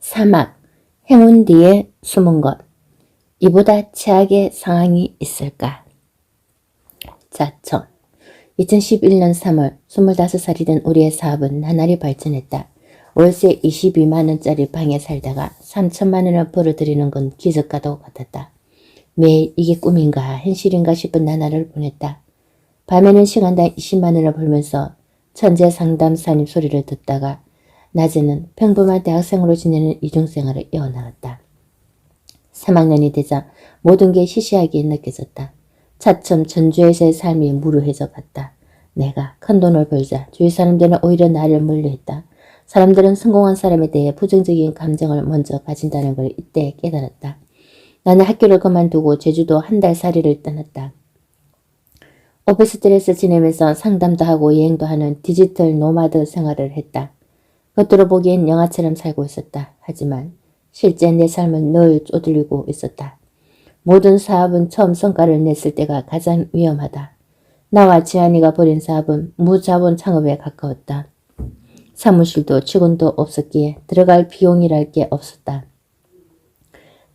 사막, 행운 뒤에 숨은 것. 이보다 최악의 상황이 있을까? 자청. 2011년 3월 25살이 된 우리의 사업은 나날이 발전했다. 월세 22만원짜리 방에 살다가 3천만원을 벌어들이는 건 기적과도 같았다. 매일 이게 꿈인가 현실인가 싶은 나날을 보냈다. 밤에는 시간당 20만원을 벌면서 천재 상담사님 소리를 듣다가 낮에는 평범한 대학생으로 지내는 이중생활을 이어나갔다. 3학년이 되자 모든 게 시시하게 느껴졌다. 차츰 전주에서의 삶이 무료해져 갔다. 내가 큰 돈을 벌자 주위 사람들은 오히려 나를 멀리했다. 사람들은 성공한 사람에 대해 부정적인 감정을 먼저 가진다는 걸 이때 깨달았다. 나는 학교를 그만두고 제주도 한 달 살이를 떠났다. 오피스텔에서 지내면서 상담도 하고 여행도 하는 디지털 노마드 생활을 했다. 겉으로 보기엔 영화처럼 살고 있었다. 하지만 실제 내 삶은 늘 쪼들리고 있었다. 모든 사업은 처음 성과를 냈을 때가 가장 위험하다. 나와 지한이가 벌인 사업은 무자본 창업에 가까웠다. 사무실도 직원도 없었기에 들어갈 비용이랄 게 없었다.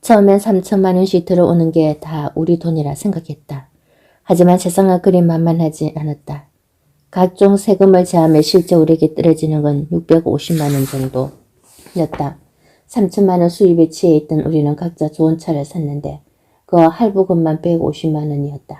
처음엔 3천만원씩 들어오는 게 다 우리 돈이라 생각했다. 하지만 세상은 그리 만만하지 않았다. 각종 세금을 제하며 실제 우리에게 떨어지는 건 650만원 정도였다. 3천만원 수입에 취해 있던 우리는 각자 좋은 차를 샀는데 그 할부금만 150만원이었다.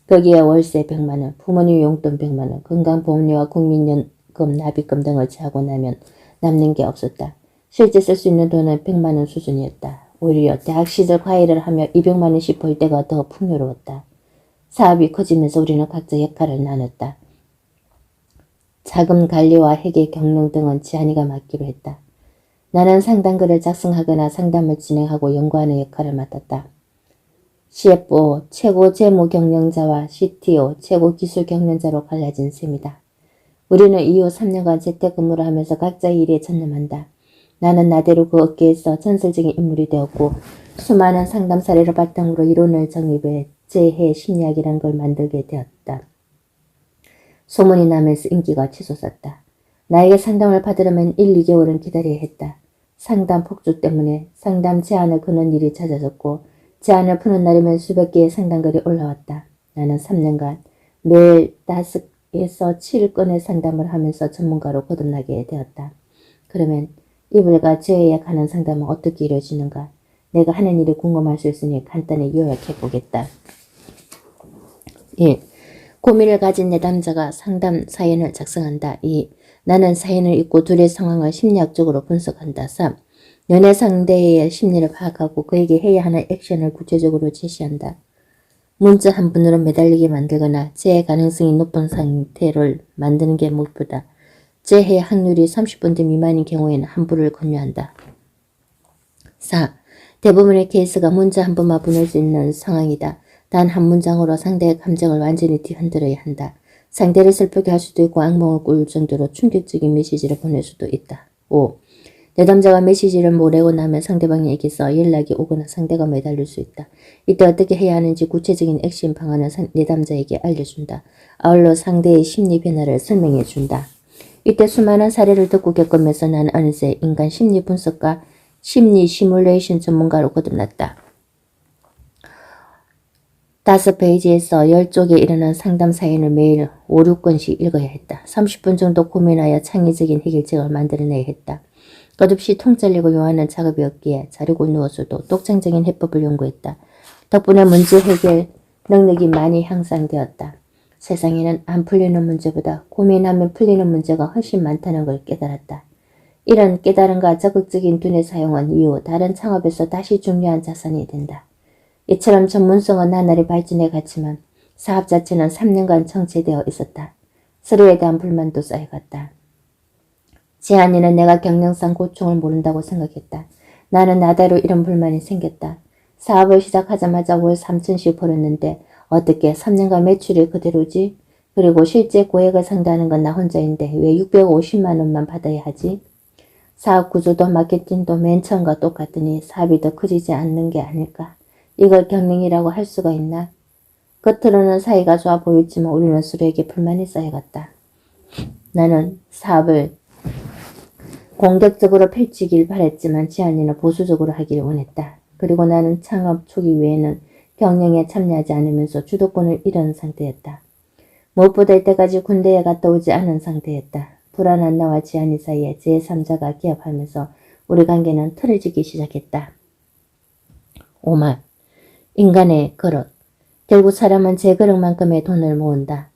거기에 월세 100만원, 부모님 용돈 100만원, 건강보험료와 국민연금 납입금 등을 제하고 나면 남는 게 없었다. 실제 쓸 수 있는 돈은 100만원 수준이었다. 오히려 대학 시절 과외를 하며 200만원씩 벌 때가 더 풍요로웠다. 사업이 커지면서 우리는 각자 역할을 나눴다. 자금 관리와 회계 경영 등은 지한이가 맡기로 했다. 나는 상담글을 작성하거나 상담을 진행하고 연구하는 역할을 맡았다. CFO, 최고 재무 경영자와 CTO, 최고 기술 경영자로 갈라진 셈이다. 우리는 이후 3년간 재택근무를 하면서 각자의 일에 전념한다. 나는 나대로 그 업계에서 전설적인 인물이 되었고 수많은 상담 사례를 바탕으로 이론을 정립해 재해 심리학이라는 걸 만들게 되었다. 소문이 나면서 인기가 치솟았다. 나에게 상담을 받으려면 1, 2개월은 기다려야 했다. 상담 폭주 때문에 상담 제안을 거는 일이 잦아졌고 제안을 푸는 날이면 수백 개의 상담글이 올라왔다. 나는 3년간 매일 5에서 7건의 상담을 하면서 전문가로 거듭나게 되었다. 그러면 이불과 재해에 관한 상담은 어떻게 이루어지는가? 내가 하는 일이 궁금할 수 있으니 간단히 요약해보겠다. 1. 고민을 가진 내담자가 상담 사연을 작성한다. 2. 나는 사연을 읽고 둘의 상황을 심리학적으로 분석한다. 3. 연애 상대의 심리를 파악하고 그에게 해야 하는 액션을 구체적으로 제시한다. 문자 한 분으로 매달리게 만들거나 재해 가능성이 높은 상태를 만드는 게 목표다. 재해 확률이 30% 미만인 경우에는 환불을 권유한다. 4. 대부분의 케이스가 문자 한 번만 보낼 수 있는 상황이다. 단 한 문장으로 상대의 감정을 완전히 뒤흔들어야 한다. 상대를 슬프게 할 수도 있고 악몽을 꿀 정도로 충격적인 메시지를 보낼 수도 있다. 5. 내담자가 메시지를 보내고 나면 상대방에게서 연락이 오거나 상대가 매달릴 수 있다. 이때 어떻게 해야 하는지 구체적인 액션 방안을 내담자에게 알려준다. 아울러 상대의 심리 변화를 설명해준다. 이때 수많은 사례를 듣고 겪으면서 나는 어느새 인간 심리 분석과 심리 시뮬레이션 전문가로 거듭났다. 5페이지에서 10쪽에 이르는 상담 사연을 매일 5, 6건씩 읽어야 했다. 30분 정도 고민하여 창의적인 해결책을 만들어내야 했다. 끝없이 통 잘리고 요하는 작업이었기에 자려고 누워서도 독창적인 해법을 연구했다. 덕분에 문제 해결 능력이 많이 향상되었다. 세상에는 안 풀리는 문제보다 고민하면 풀리는 문제가 훨씬 많다는 걸 깨달았다. 이런 깨달음과 적극적인 두뇌 사용은 이후 다른 창업에서 다시 중요한 자산이 된다. 이처럼 전문성은 나날이 발전해 갔지만 사업 자체는 3년간 정체되어 있었다. 서로에 대한 불만도 쌓여갔다. 지한이는 내가 경영상 고충을 모른다고 생각했다. 나는 나대로 이런 불만이 생겼다. 사업을 시작하자마자 월 3천씩 벌었는데 어떻게 3년간 매출이 그대로지? 그리고 실제 고액을 상대하는 건 나 혼자인데 왜 650만 원만 받아야 하지? 사업 구조도 마케팅도 맨 처음과 똑같으니 사업이 더 커지지 않는 게 아닐까? 이걸 경영이라고 할 수가 있나? 겉으로는 사이가 좋아 보였지만 우리는 서로에게 불만이 쌓여갔다. 나는 사업을 공격적으로 펼치길 바랬지만 지안이는 보수적으로 하길 원했다. 그리고 나는 창업 초기 외에는 경영에 참여하지 않으면서 주도권을 잃은 상태였다. 무엇보다 이때까지 군대에 갔다 오지 않은 상태였다. 불안한 나와 지안이 사이에 제3자가 기합하면서 우리 관계는 틀어지기 시작했다. 오만. 인간의 그릇. 결국 사람은 제 그릇만큼의 돈을 모은다.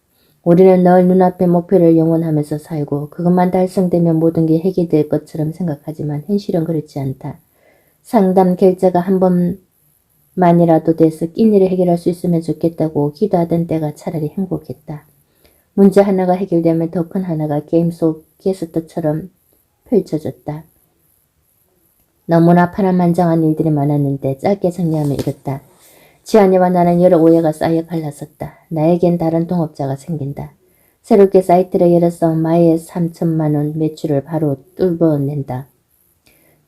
우리는 늘 눈앞의 목표를 영원하면서 살고 그것만 달성되면 모든 게 해결될 것처럼 생각하지만 현실은 그렇지 않다. 상담 결제가 한 번만이라도 돼서 끼니를 해결할 수 있으면 좋겠다고 기도하던 때가 차라리 행복했다. 문제 하나가 해결되면 더 큰 하나가 게임 속 게스트처럼 펼쳐졌다. 너무나 파란만장한 일들이 많았는데 짧게 정리하면 이렇다. 지안이와 나는 여러 오해가 쌓여 갈랐었다. 나에겐 다른 동업자가 생긴다. 새롭게 사이트를 열어서 마에 3천만 원 매출을 바로 뚫어낸다.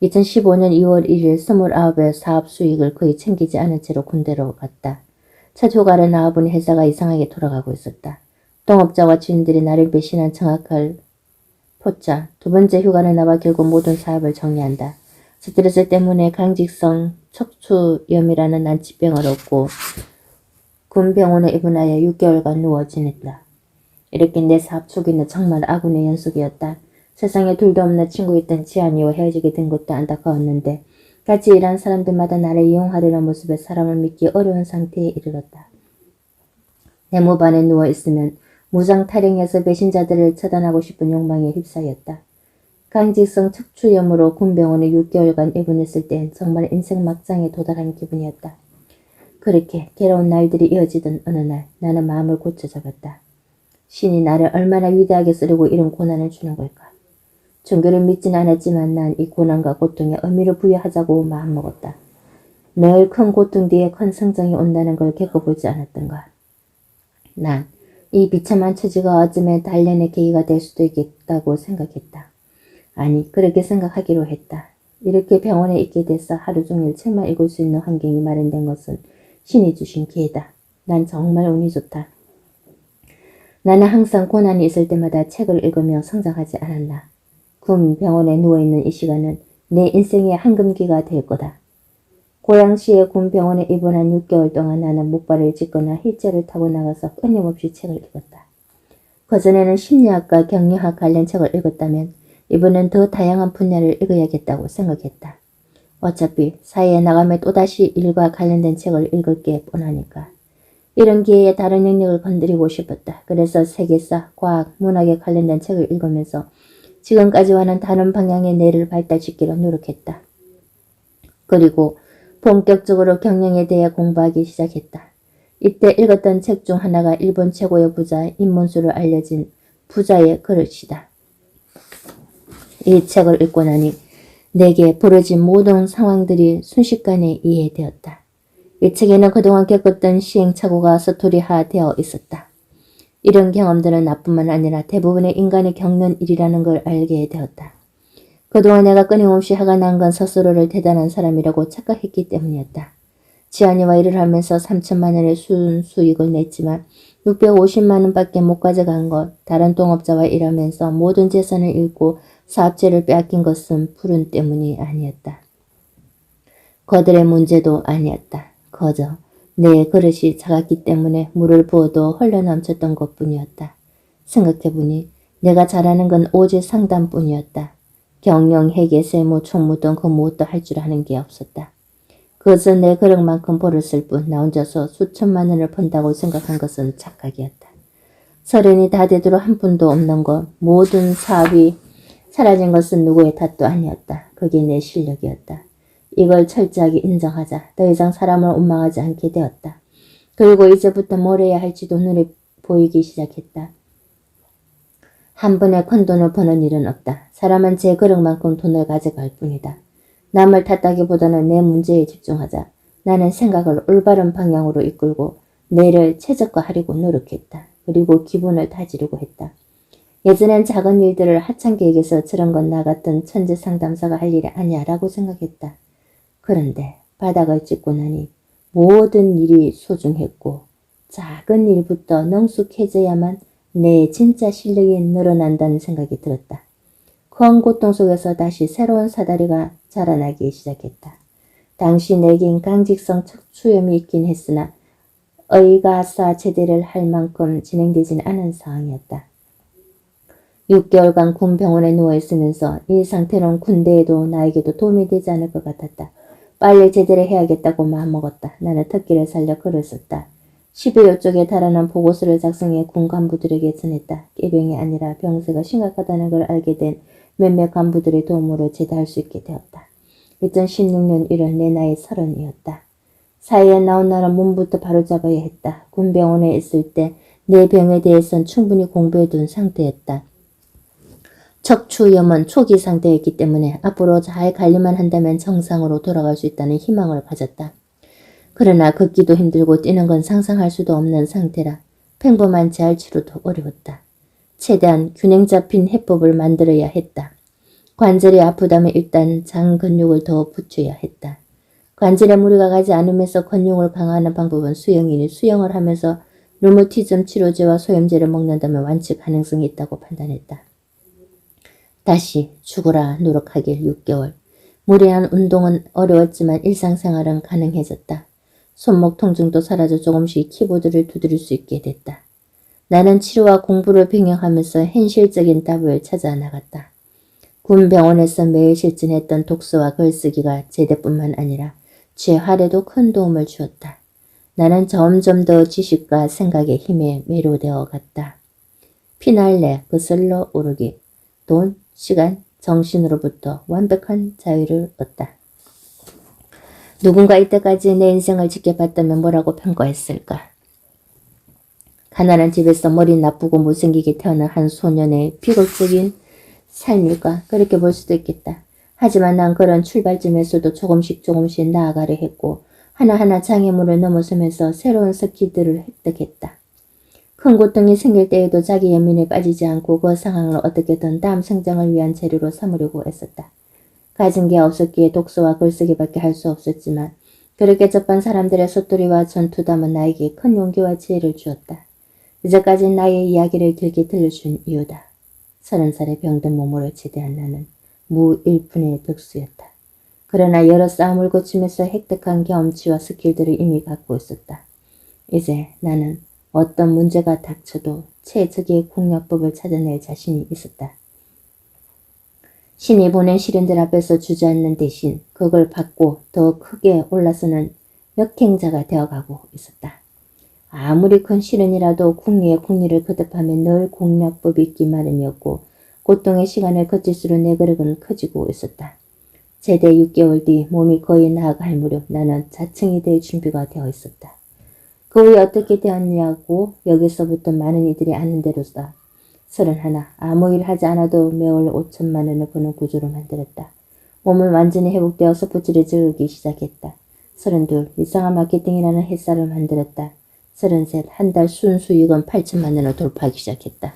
2015년 2월 1일 29의 사업 수익을 거의 챙기지 않은 채로 군대로 갔다. 첫 휴가를 나와보니 회사가 이상하게 돌아가고 있었다. 동업자와 지인들이 나를 배신한 정확할 포자. 두 번째 휴가를 나와 결국 모든 사업을 정리한다. 스트레스 때문에 강직성 척추염이라는 난치병을 얻고 군병원에 입원하여 6개월간 누워 지냈다. 이렇게 내 사업 초기는 정말 아군의 연속이었다. 세상에 둘도 없는 친구였던 지안이와 헤어지게 된 것도 안타까웠는데 같이 일한 사람들마다 나를 이용하려는 모습에 사람을 믿기 어려운 상태에 이르렀다. 내 무반에 누워있으면 무장 탈영해서 배신자들을 처단하고 싶은 욕망에 휩싸였다. 강직성 척추염으로 군병원에 6개월간 입원했을 땐 정말 인생 막장에 도달한 기분이었다. 그렇게 괴로운 날들이 이어지던 어느 날 나는 마음을 고쳐 잡았다. 신이 나를 얼마나 위대하게 쓰려고 이런 고난을 주는 걸까? 종교를 믿진 않았지만 난 이 고난과 고통에 의미를 부여하자고 마음먹었다. 늘 큰 고통 뒤에 큰 성장이 온다는 걸 겪어보지 않았던가. 난 이 비참한 처지가 어쩌면 단련의 계기가 될 수도 있겠다고 생각했다. 아니, 그렇게 생각하기로 했다. 이렇게 병원에 있게 돼서 하루 종일 책만 읽을 수 있는 환경이 마련된 것은 신이 주신 기회다. 난 정말 운이 좋다. 나는 항상 고난이 있을 때마다 책을 읽으며 성장하지 않았나. 군 병원에 누워있는 이 시간은 내 인생의 황금기가 될 거다. 고양시의 군 병원에 입원한 6개월 동안 나는 목발을 짚거나 힐체를 타고 나가서 끊임없이 책을 읽었다. 그전에는 심리학과 경영학 관련 책을 읽었다면 이번엔 더 다양한 분야를 읽어야겠다고 생각했다. 어차피 사회에 나가면 또다시 일과 관련된 책을 읽을 게 뻔하니까. 이런 기회에 다른 영역을 건드리고 싶었다. 그래서 세계사, 과학, 문학에 관련된 책을 읽으면서 지금까지와는 다른 방향의 뇌를 발달시키려 노력했다. 그리고 본격적으로 경영에 대해 공부하기 시작했다. 이때 읽었던 책 중 하나가 일본 최고의 부자 임문수로 알려진 부자의 그릇이다. 이 책을 읽고 나니 내게 벌어진 모든 상황들이 순식간에 이해되었다. 이 책에는 그동안 겪었던 시행착오가 스토리화되어 있었다. 이런 경험들은 나뿐만 아니라 대부분의 인간이 겪는 일이라는 걸 알게 되었다. 그동안 내가 끊임없이 화가 난 건 스스로를 대단한 사람이라고 착각했기 때문이었다. 지안이와 일을 하면서 3천만 원의 순수익을 냈지만 650만 원밖에 못 가져간 것, 다른 동업자와 일하면서 모든 재산을 잃고 사업체를 빼앗긴 것은 불운 때문이 아니었다. 그들의 문제도 아니었다. 그저 내 그릇이 작았기 때문에 물을 부어도 흘러넘쳤던 것뿐이었다. 생각해보니 내가 잘하는 건 오직 상담뿐이었다. 경영, 회계, 세무, 총무 등 그 무엇도 할 줄 아는 게 없었다. 그저 내 그릇만큼 벌었을 뿐 나 혼자서 수천만 원을 번다고 생각한 것은 착각이었다. 30이 다 되도록 한 푼도 없는 것, 모든 사업이 사라진 것은 누구의 탓도 아니었다. 그게 내 실력이었다. 이걸 철저하게 인정하자. 더 이상 사람을 원망하지 않게 되었다. 그리고 이제부터 뭘 해야 할지도 눈에 보이기 시작했다. 한 번에 큰 돈을 버는 일은 없다. 사람은 제 그릇만큼 돈을 가져갈 뿐이다. 남을 탓하기보다는 내 문제에 집중하자. 나는 생각을 올바른 방향으로 이끌고 뇌를 최적화하려고 노력했다. 그리고 기분을 다지려고 했다. 예전엔 작은 일들을 하찮게 여겨서 저런 건 나 같은 천재 상담사가 할 일이 아니야 라고 생각했다. 그런데 바닥을 찍고 나니 모든 일이 소중했고 작은 일부터 능숙해져야만 내 진짜 실력이 늘어난다는 생각이 들었다. 큰 고통 속에서 다시 새로운 사다리가 자라나기 시작했다. 당시 내겐 강직성 척추염이 있긴 했으나 의가사 제대를 할 만큼 진행되진 않은 상황이었다. 6개월간 군 병원에 누워있으면서 이 상태로는 군대에도 나에게도 도움이 되지 않을 것 같았다. 빨리 제대를 해야겠다고 마음먹었다. 나는 특기를 살려 글을 썼다. 12여 쪽에 달하는 보고서를 작성해 군 간부들에게 전했다. 깨병이 아니라 병세가 심각하다는 걸 알게 된 몇몇 간부들의 도움으로 제대할 수 있게 되었다. 2016년 1월 내 나이 30이었다. 사회에 나온 나는 몸부터 바로잡아야 했다. 군병원에 있을 때 내 병에 대해선 충분히 공부해둔 상태였다. 척추염은 초기 상태였기 때문에 앞으로 잘 관리만 한다면 정상으로 돌아갈 수 있다는 희망을 가졌다. 그러나 걷기도 힘들고 뛰는 건 상상할 수도 없는 상태라 평범한 재활 치료도 어려웠다. 최대한 균형 잡힌 해법을 만들어야 했다. 관절이 아프다면 일단 장 근육을 더 붙여야 했다. 관절에 무리가 가지 않으면서 근육을 강화하는 방법은 수영이니 수영을 하면서 루머티즘 치료제와 소염제를 먹는다면 완치 가능성이 있다고 판단했다. 다시 죽어라 노력하길 6개월. 무리한 운동은 어려웠지만 일상생활은 가능해졌다. 손목 통증도 사라져 조금씩 키보드를 두드릴 수 있게 됐다. 나는 치료와 공부를 병행하면서 현실적인 답을 찾아 나갔다. 군 병원에서 매일 실전했던 독서와 글쓰기가 제대뿐만 아니라 재활에도 큰 도움을 주었다. 나는 점점 더 지식과 생각의 힘에 매료되어 갔다. 피날레 거슬러 오르기. 돈, 시간, 정신으로부터 완벽한 자유를 얻다. 누군가 이때까지 내 인생을 지켜봤다면 뭐라고 평가했을까? 가난한 집에서 머리 나쁘고 못생기게 태어난 한 소년의 비극적인 삶일까? 그렇게 볼 수도 있겠다. 하지만 난 그런 출발점에서도 조금씩 나아가려 했고 하나하나 장애물을 넘어서면서 새로운 스킬들을 획득했다. 큰 고통이 생길 때에도 자기 연민에 빠지지 않고 그 상황을 어떻게든 다음 성장을 위한 재료로 삼으려고 애썼다. 가진 게 없었기에 독서와 글쓰기밖에 할 수 없었지만 그렇게 접한 사람들의 소토리와 전투담은 나에게 큰 용기와 지혜를 주었다. 이제까지 나의 이야기를 길게 들려준 이유다. 30살의 병든 몸으로 제대한 나는 무일푼의 벽수였다. 그러나 여러 싸움을 거치면서 획득한 경험치와 스킬들을 이미 갖고 있었다. 이제 나는 어떤 문제가 닥쳐도 최적의 공략법을 찾아낼 자신이 있었다. 신이 보낸 시련들 앞에서 주저앉는 대신 그걸 받고 더 크게 올라서는 역행자가 되어가고 있었다. 아무리 큰 시련이라도 궁리에 궁리를 거듭하면 늘 공략법이 있기 마련이었고 고통의 시간을 거칠수록 내 그릇은 커지고 있었다. 제대 6개월 뒤 몸이 거의 나아갈 무렵 나는 자청이 될 준비가 되어 있었다. 그 후에 어떻게 되었냐고 여기서부터 많은 이들이 아는 대로다. 31. 아무 일 하지 않아도 매월 5천만 원을 버는 구조로 만들었다. 몸은 완전히 회복되어 스포츠를 즐기기 시작했다. 32. 이상한 마케팅이라는 햇살을 만들었다. 33. 한 달 순수익은 8천만 원을 돌파하기 시작했다.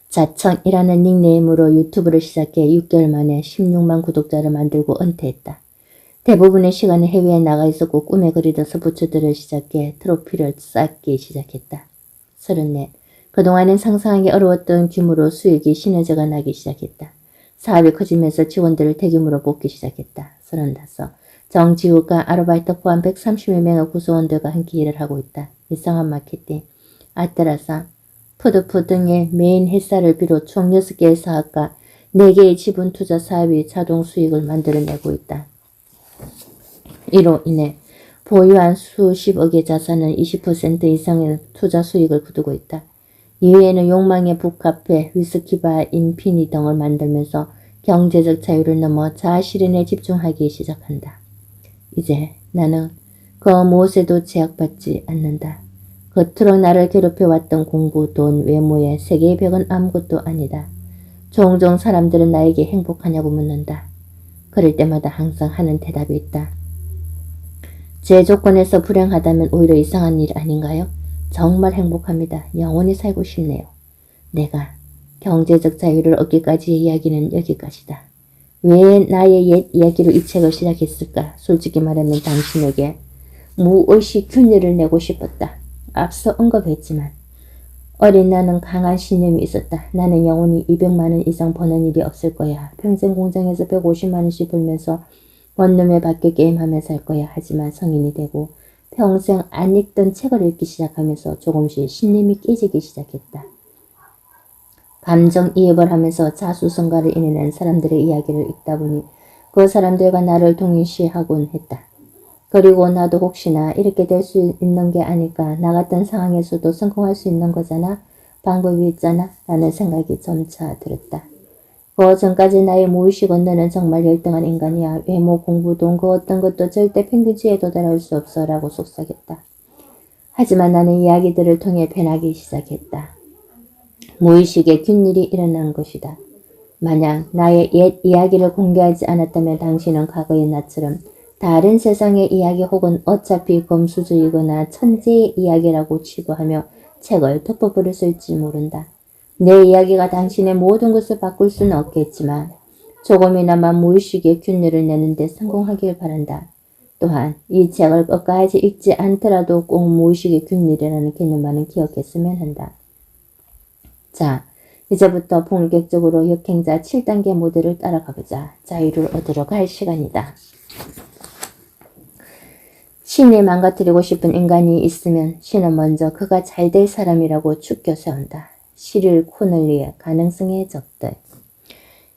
자청이라는 닉네임으로 유튜브를 시작해 6개월 만에 16만 구독자를 만들고 은퇴했다. 대부분의 시간을 해외에 나가 있었고 꿈에 그리던 스포츠들을 시작해 트로피를 쌓기 시작했다. 34. 그동안엔 상상하기 어려웠던 규모로 수익이 시너지가 나기 시작했다. 사업이 커지면서 직원들을 대규모로 뽑기 시작했다. 35. 정지우가 아르바이트 포함 130여 명의 구성원들과 함께 일을 하고 있다. 이상한 마케팅, 아테라사, 푸드푸 등의 메인 회사를 비롯 총 6개의 사업과 4개의 지분 투자 사업이 자동 수익을 만들어내고 있다. 이로 인해 보유한 수십억의 자산은 20% 이상의 투자 수익을 거두고 있다. 이외에는 욕망에 북카페, 위스키바, 인피니 등을 만들면서 경제적 자유를 넘어 자아실현에 집중하기 시작한다. 이제 나는 그 무엇에도 제약받지 않는다. 겉으로 나를 괴롭혀왔던 공부, 돈, 외모의 세계의 벽은 아무것도 아니다. 종종 사람들은 나에게 행복하냐고 묻는다. 그럴 때마다 항상 하는 대답이 있다. 제 조건에서 불행하다면 오히려 이상한 일 아닌가요? 정말 행복합니다. 영원히 살고 싶네요. 내가 경제적 자유를 얻기까지의 이야기는 여기까지다. 왜 나의 옛 이야기로 이 책을 시작했을까? 솔직히 말하면 당신에게 무의식 균열을 내고 싶었다. 앞서 언급했지만 어린 나는 강한 신념이 있었다. 나는 영원히 200만원 이상 버는 일이 없을 거야. 평생 공장에서 150만원씩 벌면서 원룸에 밖에 게임하며 살 거야. 하지만 성인이 되고 평생 안 읽던 책을 읽기 시작하면서 조금씩 신념이 깨지기 시작했다. 감정이입을 하면서 자수성가를 이내는 사람들의 이야기를 읽다 보니 그 사람들과 나를 동일시하곤 했다. 그리고 나도 혹시나 이렇게 될 수 있는 게 아닐까. 나 같은 상황에서도 성공할 수 있는 거잖아. 방법이 있잖아. 라는 생각이 점차 들었다. 그 전까지 나의 무의식은 너는 정말 열등한 인간이야. 외모, 공부, 돈, 그 어떤 것도 절대 평균치에 도달할 수 없어. 라고 속삭였다. 하지만 나는 이야기들을 통해 변하기 시작했다. 무의식의 균일이 일어난 것이다. 만약 나의 옛 이야기를 공개하지 않았다면 당신은 과거의 나처럼 다른 세상의 이야기 혹은 어차피 검수주의거나 천재의 이야기라고 치부하며 책을 덮어버렸을지 모른다. 내 이야기가 당신의 모든 것을 바꿀 수는 없겠지만 조금이나마 무의식의 균열을 내는 데 성공하길 바란다. 또한 이 책을 끝까지 읽지 않더라도 꼭 무의식의 균열이라는 개념만은 기억했으면 한다. 자, 이제부터 본격적으로 역행자 7단계 모델을 따라가보자. 자유를 얻으러 갈 시간이다. 신이 망가뜨리고 싶은 인간이 있으면 신은 먼저 그가 잘 될 사람이라고 축켜 세운다. 시릴 코널리의 가능성의 적들.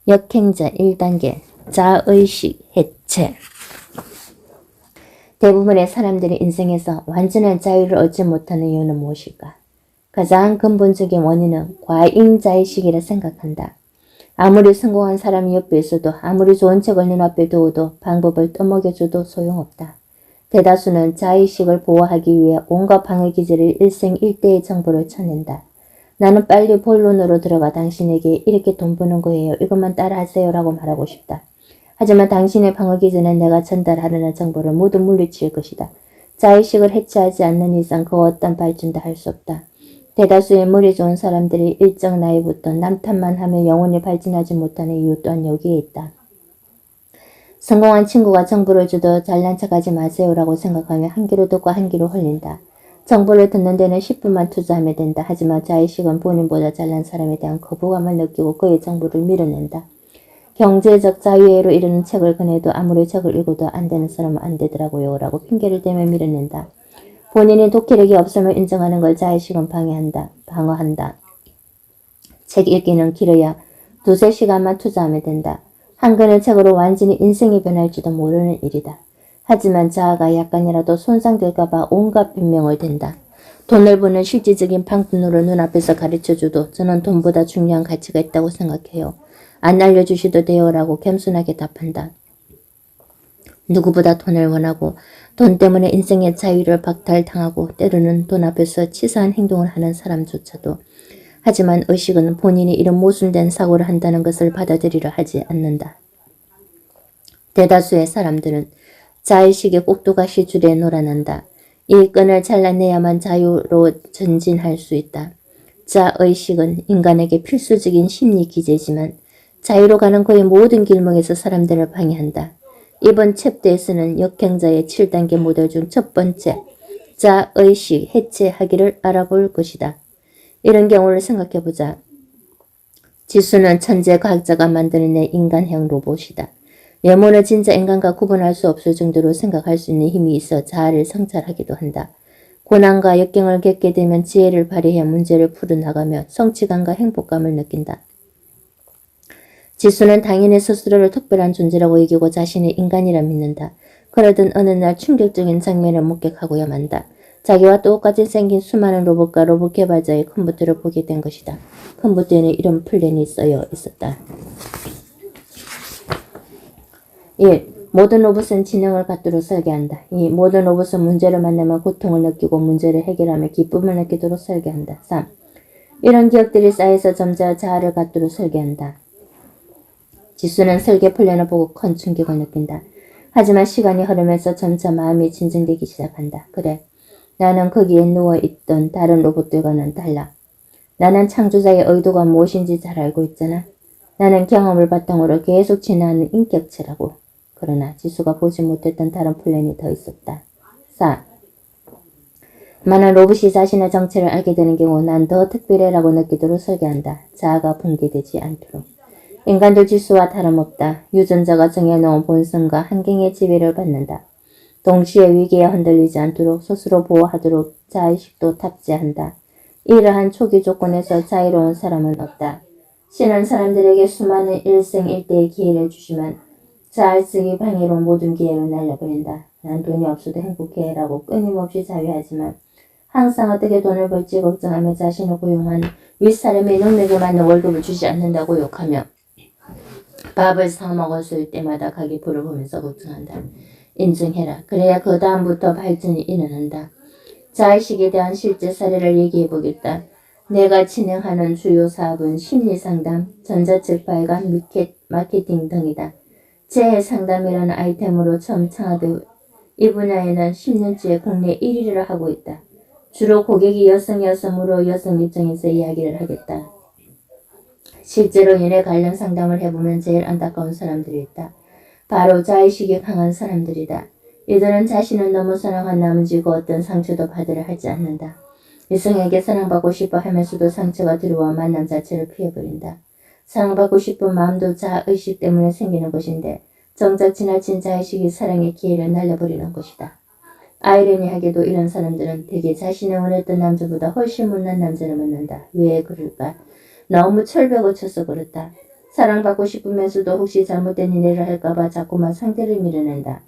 역행자 1단계 자의식 해체. 대부분의 사람들이 인생에서 완전한 자유를 얻지 못하는 이유는 무엇일까? 가장 근본적인 원인은 과잉자의식이라 생각한다. 아무리 성공한 사람이 옆에 있어도 아무리 좋은 책을 눈앞에 두어도 방법을 떠먹여줘도 소용없다. 대다수는 자의식을 보호하기 위해 온갖 방어 기제를 일생일대의 정보를 쳐낸다. 나는 빨리 본론으로 들어가 당신에게 이렇게 돈 버는 거예요. 이것만 따라하세요. 라고 말하고 싶다. 하지만 당신의 방어 기제는 내가 전달하려는 정보를 모두 물리칠 것이다. 자의식을 해체하지 않는 이상 그 어떤 발전도 할 수 없다. 대다수의 머리 좋은 사람들이 일정 나이부터 남탓만 하며 영원히 발전하지 못하는 이유 또한 여기에 있다. 성공한 친구가 정보를 줘도 잘난 척하지 마세요 라고 생각하며 한 귀로 듣고 한 귀로 흘린다. 정보를 듣는 데는 10분만 투자하면 된다. 하지만 자의식은 본인보다 잘난 사람에 대한 거부감을 느끼고 그의 정보를 밀어낸다. 경제적 자유로 이르는 책을 꺼내도 아무리 책을 읽어도 안 되는 사람은 안 되더라고요 라고 핑계를 대며 밀어낸다. 본인이 독해력이 없음을 인정하는 걸 자의식은 방어한다. 책 읽기는 길어야 2~3시간만 투자하면 된다. 한 권의 책으로 완전히 인생이 변할지도 모르는 일이다. 하지만 자아가 약간이라도 손상될까봐 온갖 변명을 댄다. 돈을 버는 실질적인 방편으로 눈앞에서 가르쳐줘도 저는 돈보다 중요한 가치가 있다고 생각해요. 안 알려주셔도 돼요 라고 겸손하게 답한다. 누구보다 돈을 원하고 돈 때문에 인생의 자유를 박탈당하고 때로는 돈 앞에서 치사한 행동을 하는 사람조차도 하지만 의식은 본인이 이런 모순된 사고를 한다는 것을 받아들이려 하지 않는다. 대다수의 사람들은 자의식의 꼭두가시 줄에 놀아난다. 이 끈을 잘라내야만 자유로 전진할 수 있다. 자의식은 인간에게 필수적인 심리 기제지만 자유로 가는 그의 모든 길목에서 사람들을 방해한다. 이번 챕터에서는 역행자의 7단계 모델 중 첫 번째, 자의식 해체하기를 알아볼 것이다. 이런 경우를 생각해보자. 지수는 천재 과학자가 만들어낸 인간형 로봇이다. 외모는 진짜 인간과 구분할 수 없을 정도로 생각할 수 있는 힘이 있어 자아를 성찰하기도 한다. 고난과 역경을 겪게 되면 지혜를 발휘해 문제를 풀어나가며 성취감과 행복감을 느낀다. 지수는 당연히 스스로를 특별한 존재라고 여기고 자신을 인간이라 믿는다. 그러던 어느 날 충격적인 장면을 목격하고야 만다. 자기와 똑같이 생긴 수많은 로봇과 로봇 개발자의 컴퓨터를 보게 된 것이다. 컴퓨터에는 이런 플랜이 쓰여 있었다. 1. 모든 로봇은 지능을 갖도록 설계한다. 2. 모든 로봇은 문제를 만나면 고통을 느끼고 문제를 해결하며 기쁨을 느끼도록 설계한다. 3. 이런 기억들이 쌓여서 점차 자아를 갖도록 설계한다. 지수는 설계 플랜을 보고 큰 충격을 느낀다. 하지만 시간이 흐르면서 점차 마음이 진정되기 시작한다. 그래, 나는 거기에 누워있던 다른 로봇들과는 달라. 나는 창조자의 의도가 무엇인지 잘 알고 있잖아. 나는 경험을 바탕으로 계속 진화하는 인격체라고. 그러나 지수가 보지 못했던 다른 플랜이 더 있었다. 4. 만약 로봇이 자신의 정체를 알게 되는 경우 난 더 특별해라고 느끼도록 설계한다. 자아가 붕괴되지 않도록. 인간도 지수와 다름없다. 유전자가 정해놓은 본성과 환경의 지배를 받는다. 동시에 위기에 흔들리지 않도록 스스로 보호하도록 자의식도 탑재한다. 이러한 초기 조건에서 자유로운 사람은 없다. 신은 사람들에게 수많은 일생일대의 기회를 주지만 자의식이 방해로 모든 기회를 날려버린다. 난 돈이 없어도 행복해 라고 끊임없이 자위하지만 항상 어떻게 돈을 벌지 걱정하며 자신을 고용한 윗사람이 능력에 맞는 월급을 주지 않는다고 욕하며 밥을 사 먹었을 때마다 가게 불을 보면서 걱정한다. 인증해라. 그래야 그 다음부터 발전이 일어난다. 자의식에 대한 실제 사례를 얘기해보겠다. 내가 진행하는 주요 사업은 심리상담, 전자책 발간, 마케팅 등이다. 재해상담이라는 아이템으로 처음 창업해 이 분야에는 10년째 국내 1위를 하고 있다. 주로 고객이 여성이었으므로 여성 입장에서 이야기를 하겠다. 실제로 연애 관련 상담을 해보면 제일 안타까운 사람들이 있다. 바로 자의식이 강한 사람들이다. 이들은 자신을 너무 사랑한 나머지고 어떤 상처도 받으려 하지 않는다. 이성에게 사랑받고 싶어 하면서도 상처가 들어와 만남 자체를 피해버린다. 사랑받고 싶은 마음도 자의식 때문에 생기는 것인데 정작 지나친 자의식이 사랑의 기회를 날려버리는 것이다. 아이러니하게도 이런 사람들은 대개 자신이 원했던 남자보다 훨씬 못난 남자를 만난다. 왜 그럴까? 너무 철벽을 쳐서 그렇다. 사랑받고 싶으면서도 혹시 잘못된 일을 할까봐 자꾸만 상대를 밀어낸다.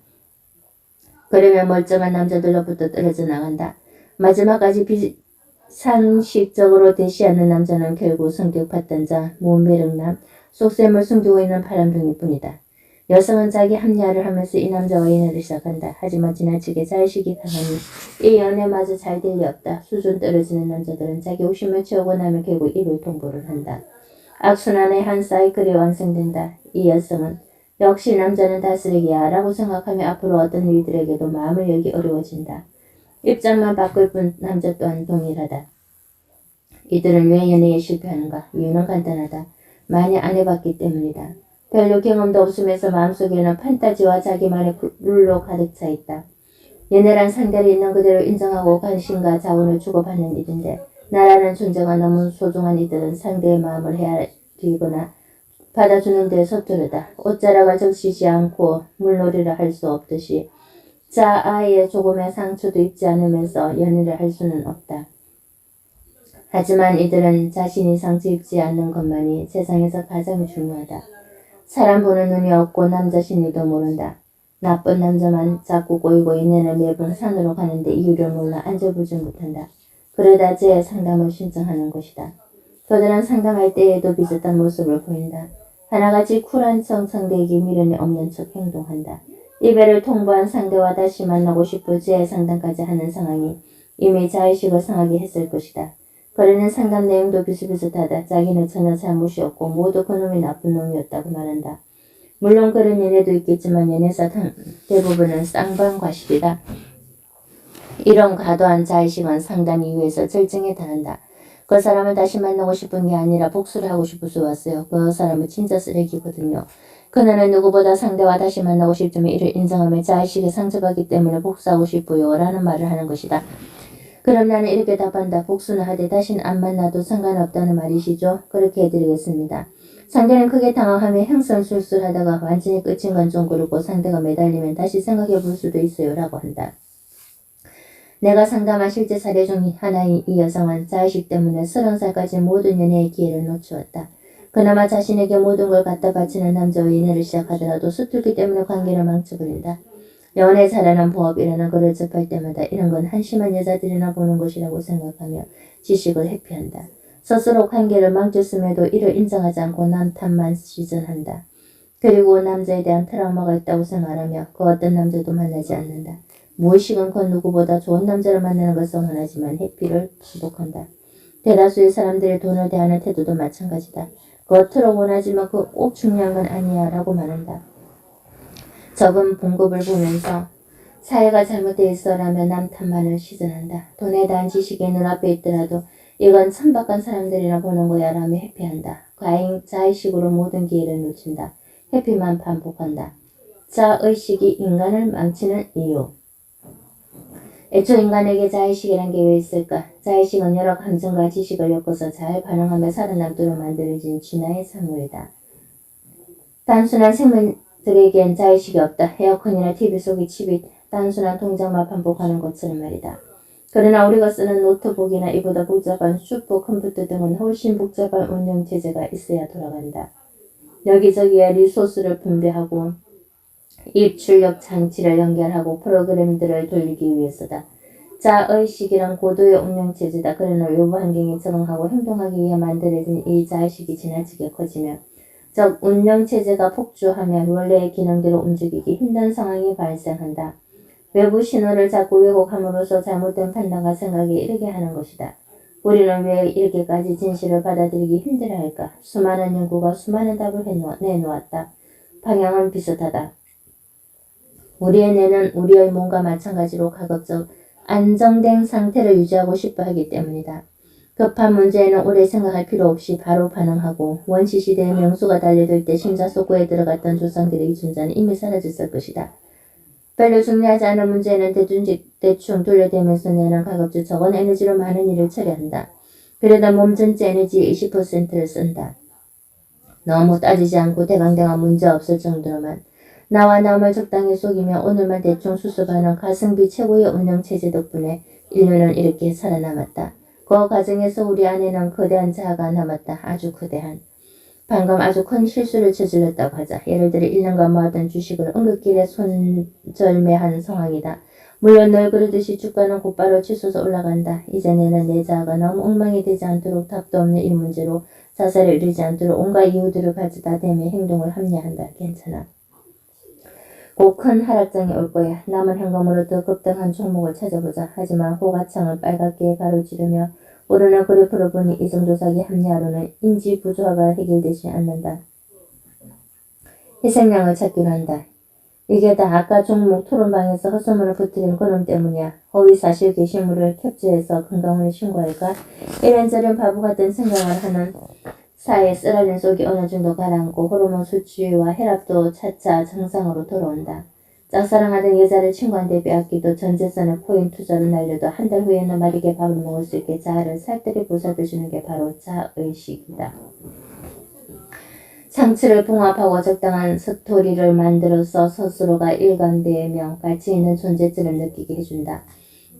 그러면 멀쩡한 남자들로부터 떨어져 나간다. 마지막까지 비상식적으로 대시하는 남자는 결국 성격 파탄자, 무매력남, 속셈을 숨기고 있는 바람둥이 뿐이다. 여성은 자기 합리화를 하면서 이 남자와 연애를 시작한다. 하지만 지나치게 자의식이 강하니 이 연애마저 잘 될 리 없다. 수준 떨어지는 남자들은 자기 욕심을 채우고 나면 결국 입을 통보를 한다. 악순환의 한 사이클이 완성된다. 이 여성은 역시 남자는 다쓰레기야 라고 생각하며 앞으로 어떤 일들에게도 마음을 열기 어려워진다. 입장만 바꿀 뿐 남자 또한 동일하다. 이들은 왜 연애에 실패하는가? 이유는 간단하다. 많이 안 해봤기 때문이다. 별로 경험도 없으면서 마음속에는 판타지와 자기만의 룰로 가득 차 있다. 연애란 상대를 있는 그대로 인정하고 관심과 자원을 주고받는 일인데 나라는 존재가 너무 소중한 이들은 상대의 마음을 헤아리거나 받아주는 데 서투르다. 옷자락을 적시지 않고 물놀이를 할 수 없듯이 자아에 조금의 상처도 입지 않으면서 연애를 할 수는 없다. 하지만 이들은 자신이 상처 입지 않는 것만이 세상에서 가장 중요하다. 사람 보는 눈이 없고 남자 심리도 모른다. 나쁜 남자만 자꾸 꼬이고 있네는 매번 산으로 가는데 이유를 몰라 안절부절 못한다. 그러다 제 상담을 신청하는 것이다. 그들은 상담할 때에도 비슷한 모습을 보인다. 하나같이 쿨한 척 상대에게 미련이 없는 척 행동한다. 이별을 통보한 상대와 다시 만나고 싶어 제 상담까지 하는 상황이 이미 자의식을 상하게 했을 것이다. 그러는 상담 내용도 비슷비슷하다. 자기는 전혀 잘못이 없고 모두 그놈이 나쁜 놈이었다고 말한다. 물론 그런 연애도 있겠지만 연애사 대부분은 쌍방과실이다. 이런 과도한 자의식은 상담 이후에서 절정에 달한다. 그 사람을 다시 만나고 싶은 게 아니라 복수를 하고 싶어서 왔어요. 그 사람은 진짜 쓰레기거든요. 그녀는 누구보다 상대와 다시 만나고 싶지만 이를 인정하며 자의식에 상처받기 때문에 복수하고 싶어요 라는 말을 하는 것이다. 그럼 나는 이렇게 답한다. 복수는 하되 다시는 안 만나도 상관없다는 말이시죠? 그렇게 해드리겠습니다. 상대는 크게 당황하며 행선술술하다가 완전히 끝인 건 좀 그렇고 상대가 매달리면 다시 생각해 볼 수도 있어요 라고 한다. 내가 상담한 실제 사례 중 하나인 이 여성은 자의식 때문에 30살까지 모든 연애의 기회를 놓치었다. 그나마 자신에게 모든 걸 갖다 바치는 남자와 연애를 시작하더라도 수틀기 때문에 관계를 망쳐버린다. 연애 잘하는 부업이라는 글을 접할 때마다 이런 건 한심한 여자들이나 보는 것이라고 생각하며 지식을 회피한다. 스스로 관계를 망쳤음에도 이를 인정하지 않고 남 탓만 시전한다. 그리고 남자에 대한 트라우마가 있다고 생각하며 그 어떤 남자도 만나지 않는다. 무의식은 그 누구보다 좋은 남자를 만나는 것을 원하지만 회피를 반복한다. 대다수의 사람들이 돈을 대하는 태도도 마찬가지다. 겉으로 원하지만 그거 꼭 중요한 건 아니야 라고 말한다. 적은 봉급을 보면서 사회가 잘못되어 있어라며 남 탓만을 시전한다. 돈에 대한 지식이 눈앞에 있더라도 이건 천박한 사람들이나 보는 거야 라며 회피한다. 과잉 자의식으로 모든 기회를 놓친다. 회피만 반복한다. 자의식이 인간을 망치는 이유. 애초 인간에게 자의식이란 게 왜 있을까? 자의식은 여러 감정과 지식을 엮어서 잘 반응하며 살아남도록 만들어진 진화의 산물이다. 단순한 생물들에겐 자의식이 없다. 에어컨이나 TV 속의 칩이 단순한 동작만 반복하는 것처럼 말이다. 그러나 우리가 쓰는 노트북이나 이보다 복잡한 슈퍼컴퓨터 등은 훨씬 복잡한 운영체제가 있어야 돌아간다. 여기저기에 리소스를 분배하고 입출력 장치를 연결하고 프로그램들을 돌리기 위해서다. 자의식이란 고도의 운영체제다. 그러나 외부 환경에 적응하고 행동하기 위해 만들어진 이 자의식이 지나치게 커지며 즉 운영체제가 폭주하면 원래의 기능대로 움직이기 힘든 상황이 발생한다. 외부 신호를 자꾸 왜곡함으로써 잘못된 판단과 생각에 이르게 하는 것이다. 우리는 왜 이렇게까지 진실을 받아들이기 힘들어할까? 수많은 연구가 수많은 답을 내놓았다. 방향은 비슷하다. 우리의 뇌는 우리의 몸과 마찬가지로 가급적 안정된 상태를 유지하고 싶어 하기 때문이다. 급한 문제에는 오래 생각할 필요 없이 바로 반응하고 원시시대의 명수가 달려들 때 심장속구에 들어갔던 조상들의 유전자는 이미 사라졌을 것이다. 별로 중요하지 않은 문제는 대충 돌려대면서 뇌는 가급적 적은 에너지로 많은 일을 처리한다. 그러다 몸 전체 에너지의 20%를 쓴다. 너무 따지지 않고 대강대강 문제 없을 정도로만 나와 남을 적당히 속이며 오늘만 대충 수습하는 가성비 최고의 운영체제 덕분에 인류는 이렇게 살아남았다. 그 과정에서 우리 안에는 거대한 자아가 남았다. 아주 거대한. 방금 아주 큰 실수를 저질렀다고 하자. 예를 들어 1년간 모았던 주식을 응급길에 손절매한 상황이다. 물론 늘 그러듯이 주가는 곧바로 치솟아 올라간다. 이전에는 내 자아가 너무 엉망이 되지 않도록 답도 없는 이 문제로 자살에 이르지 않도록 온갖 이유들을 가져다 대며 행동을 합리화한다. 괜찮아. 곧 큰 하락장이 올 거야. 남은 현금으로 더 급등한 종목을 찾아보자. 하지만 호가창을 빨갛게 가로지르며 오르는 그래프를 보니 이 정도 사기 합리화로는 인지 부조화가 해결되지 않는다. 희생양을 찾기로 한다. 이게 다 아까 종목 토론방에서 헛소문을 퍼뜨린 그놈 때문이야. 허위사실 게시물을 캡처해서 건강원에 신고할까? 이런저런 바보 같은 생각을 하는 사이에 쓰라린 속이 어느 정도 가라앉고 호르몬 수치와 혈압도 차차 정상으로 돌아온다. 짝사랑하던 여자를 친구한테 빼앗기도 전 재산을 코인 투자로 날려도 한 달 후에는 마르게 밥을 먹을 수 있게 자아를 살뜰히 보살펴주는 게 바로 자의식이다. 상치를 봉합하고 적당한 스토리를 만들어서 스스로가 일관되며 가치 있는 존재증을 느끼게 해준다.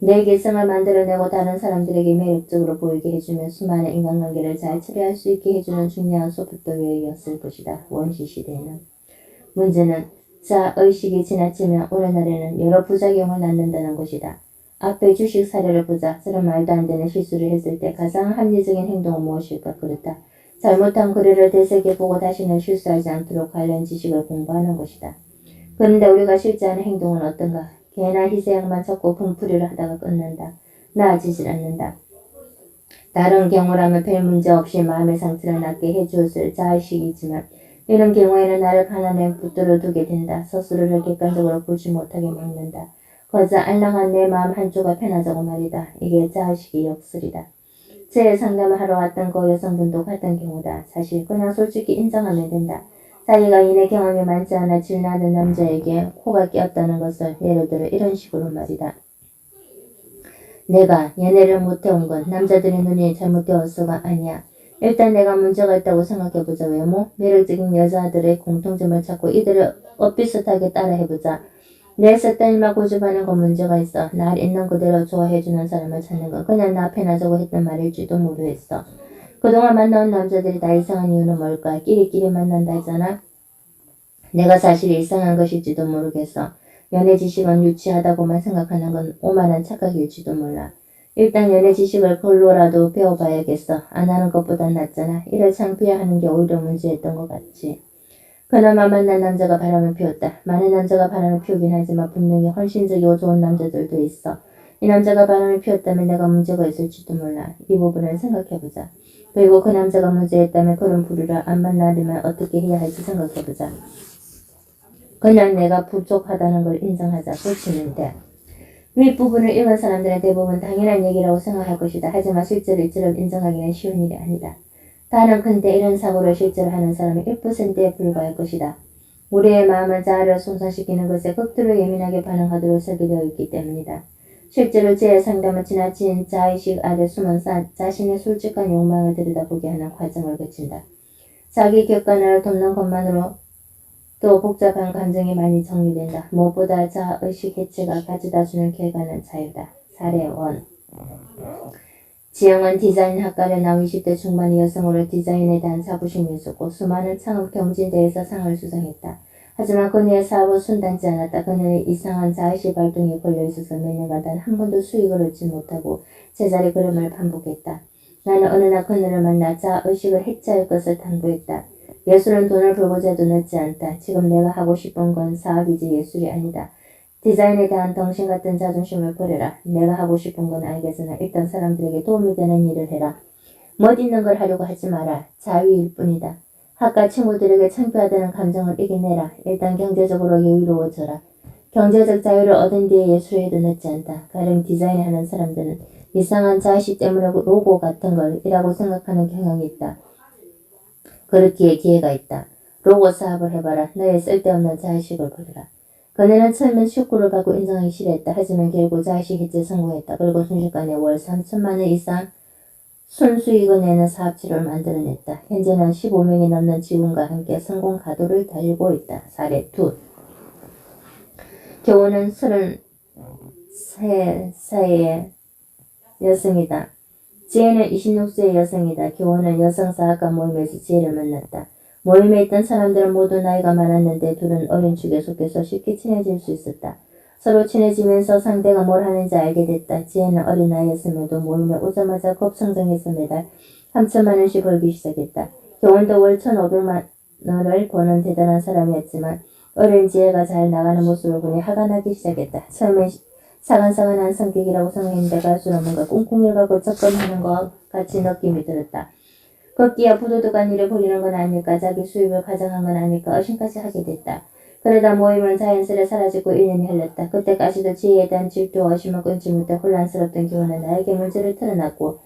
내 개성을 만들어내고 다른 사람들에게 매력적으로 보이게 해주며 수많은 인간관계를 잘 처리할 수 있게 해주는 중요한 소프트웨어였을 것이다. 원시시대에는. 문제는 자의식이 지나치면 오늘날에는 여러 부작용을 낳는다는 것이다. 앞에 주식 사례를 보자. 저런 말도 안 되는 실수를 했을 때 가장 합리적인 행동은 무엇일까? 그렇다. 잘못한 거래를 되새겨보고 다시는 실수하지 않도록 관련 지식을 공부하는 것이다. 그런데 우리가 실제 하는 행동은 어떤가? 개나 희생양만 찾고 분풀이를 하다가 끝난다. 나아지질 않는다. 다른 경우라면 별 문제 없이 마음의 상처를 낫게 해주었을 자의식이지만 이런 경우에는 나를 가난에 붙들어 두게 된다. 스스로를 객관적으로 보지 못하게 막는다. 거저 알랑한 내 마음 한쪽가 편하자고 말이다. 이게 자의식의 역설이다. 제 상담을 하러 왔던 그 여성분도 같은 경우다. 사실 그냥 솔직히 인정하면 된다. 자기가 이내 경험이 많지 않아 질나는 남자에게 코가 끼었다는 것을 예를 들어 이런 식으로 말이다. 내가 연애를 못해온 건 남자들의 눈이 잘못되었어가 아니야. 일단 내가 문제가 있다고 생각해보자. 외모, 매력적인 여자들의 공통점을 찾고 이들을 엇비슷하게 따라해보자. 내 썼던 일만 고집하는 건 문제가 있어. 날 있는 그대로 좋아해주는 사람을 찾는 건 그냥 나 편하자고 했던 말일지도 모르겠어. 그동안 만나온 남자들이 다 이상한 이유는 뭘까? 끼리끼리 만난다 했잖아. 내가 사실 이상한 것일지도 모르겠어. 연애 지식은 유치하다고만 생각하는 건 오만한 착각일지도 몰라. 일단 연애 지식을 글로라도 배워봐야겠어. 안 하는 것보단 낫잖아. 이를 창피해하는 게 오히려 문제였던 것 같지. 그나마 만난 남자가 바람을 피웠다. 많은 남자가 바람을 피우긴 하지만 분명히 헌신적이고 좋은 남자들도 있어. 이 남자가 바람을 피웠다면 내가 문제가 있을지도 몰라. 이 부분을 생각해보자. 그리고 그 남자가 문제였다면 그런 부류를 안 만나려면 어떻게 해야 할지 생각해보자. 그냥 내가 부족하다는 걸 인정하자. 그치면 돼. 윗부분을 읽은 사람들은 대부분 당연한 얘기라고 생각할 것이다. 하지만 실제로 이처럼 인정하기는 쉬운 일이 아니다. 단언컨대 이런 사고를 실제로 하는 사람이 1%에 불과할 것이다. 우리의 마음은 자아를 손상시키는 것에 극도로 예민하게 반응하도록 설계되어 있기 때문이다. 실제로 제 상담은 지나친 자의식 아래 숨은 자신의 솔직한 욕망을 들여다보게 하는 과정을 거친다. 자기 객관을 돕는 것만으로 또 복잡한 감정이 많이 정리된다. 무엇보다 자의식 해체가 가져다주는 결과는 자유다. 사례 1. 지영은 디자인 학과를 나온 20대 중반의 여성으로 디자인에 대한 자부심이 있었고 수많은 창업 경진대회에서 상을 수상했다. 하지만 그녀의 사업은 순탄치 않았다. 그녀는 이상한 자의식 활동에 걸려있어서 몇 년간 단 한 번도 수익을 얻지 못하고 제자리 걸음을 반복했다. 나는 어느 날 그녀를 만나 자의식을 해체할 것을 당부했다. 예술은 돈을 벌고자 해도 늦지 않다. 지금 내가 하고 싶은 건 사업이지 예술이 아니다. 디자인에 대한 덩신 같은 자존심을 버려라. 내가 하고 싶은 건 알겠으나 일단 사람들에게 도움이 되는 일을 해라. 멋있는 걸 하려고 하지 마라. 자유일 뿐이다. 학과 친구들에게 창피하다는 감정을 이겨내라. 일단 경제적으로 여유로워져라. 경제적 자유를 얻은 뒤에 예술해도 늦지 않다. 가령 디자인하는 사람들은 이상한 자의식 때문에 로고 같은 걸 이라고 생각하는 경향이 있다. 그렇기에 기회가 있다. 로고 사업을 해봐라. 너의 쓸데없는 자의식을 버려라. 그녀는 처음엔 쇼크를 받고 인정하기 싫어했다. 하지만 결국 자의식 해체에 성공했다. 그리고 순식간에 월 3천만 원 이상 순수익을 내는 사업체를 만들어냈다. 현재는 15명이 넘는 직원과 함께 성공 가도를 달리고 있다. 사례 2. 교우는 33세의 여성이다. 지혜는 26세의 여성이다. 교우는 여성사학과 모임에서 지혜를 만났다. 모임에 있던 사람들은 모두 나이가 많았는데 둘은 어린 축에 속해서 쉽게 친해질 수 있었다. 서로 친해지면서 상대가 뭘 하는지 알게 됐다. 지혜는 어린 나이였음에도 모임에 오자마자 급성장해서 매달 3천만 원씩 벌기 시작했다. 교원도 월 1,500만 원을 버는 대단한 사람이었지만 어린 지혜가 잘 나가는 모습을 보니 화가 나기 시작했다. 처음엔 사간사간한 성격이라고 생각했는데 갈수록 뭔가 꿍꿍이라고 접근하는 것과 같이 느낌이 들었다. 걷기야 부도덕한 일을 벌이는 건 아닐까, 자기 수입을 가져간 건 아닐까 의심까지 하게 됐다. 그러다 모임은 자연스레 사라지고 1년이 흘렀다. 그때까지도 지혜에 대한 질투와 의심을 끊지 못해 혼란스럽던 교훈은 나에게 문제를 털어놨고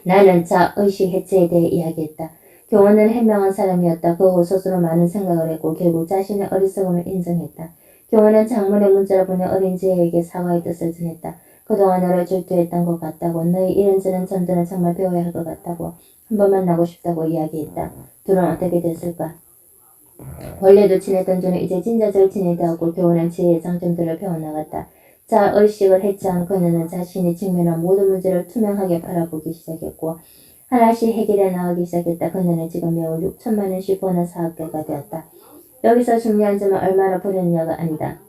나는 자의식 해체에 대해 이야기했다. 교훈은 현명한 사람이었다. 그 후 스스로 많은 생각을 했고 결국 자신의 어리석음을 인정했다. 교훈은 장문의 문자를 보내 어린 지혜에게 사과의 뜻을 전했다. 그동안 너를 질투했던 것 같다고, 너의 이런저런 점들은 정말 배워야 할 것 같다고, 한 번 만나고 싶다고 이야기했다. 둘은 어떻게 됐을까? 원래도 친했던 둘은 이제 진짜 절친이 되었고 교훈은 지혜의 장점들을 배워나갔다. 자의식을 해체한 그녀는 자신이 직면한 모든 문제를 투명하게 바라보기 시작했고 하나씩 해결해 나가기 시작했다. 그녀는 지금 매월 6천만 원씩 버는 사업가가 되었다. 여기서 중요한 점은 얼마나 버렸냐가 아니다.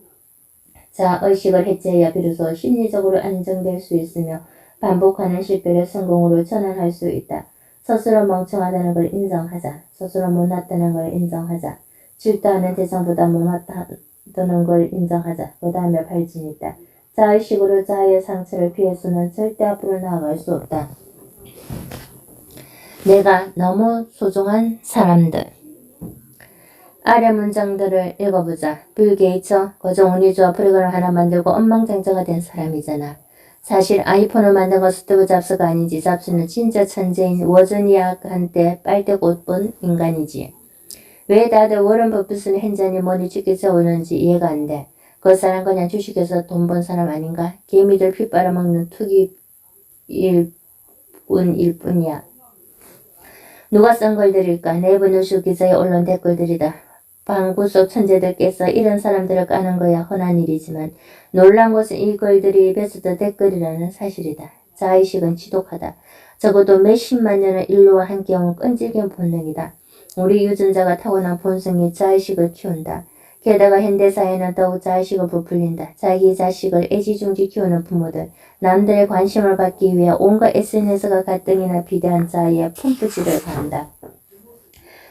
자의식을 해체해야 비로소 심리적으로 안정될 수 있으며 반복하는 실패를 성공으로 전환할 수 있다. 스스로 멍청하다는 걸 인정하자. 스스로 못났다는 걸 인정하자. 질투하는 대상보다 못났다는 걸 인정하자. 그 다음에 발진이 있다. 자의식으로 자아의 상처를 피해서는 절대 앞으로 나아갈 수 없다. 내가 너무 소중한 사람들. 아래 문장들을 읽어보자. 빌 게이츠, 거저 운이주와 프로그램 하나 만들고 엉망장자가 된 사람이잖아. 사실 아이폰을 만든 건 스티브 잡스가 아니지. 잡스는 진짜 천재인 워즈니악한테 빨대꽃 본 인간이지. 왜 다들 워런 버핏은 현잔히 머리 찢게 세우는지 이해가 안 돼. 그 사람 그냥 주식에서 돈 번 사람 아닌가? 개미들 피 빨아먹는 투기일 뿐이야. 누가 쓴 글들일까? 네이버 뉴스 기사에 올라온 댓글들이다. 방구 속 천재들께서 이런 사람들을 까는 거야 흔한 일이지만 놀란 것은 이 글들이 베스트 댓글이라는 사실이다. 자의식은 지독하다. 적어도 몇십만 년을 인류와 함께온 끈질긴 본능이다. 우리 유전자가 타고난 본성이 자의식을 키운다. 게다가 현대사회는 더욱 자의식을 부풀린다. 자기 자식을 애지중지 키우는 부모들, 남들의 관심을 받기 위해 온갖 SNS가 갈등이나 비대한 자아에 품뿌지를 가한다.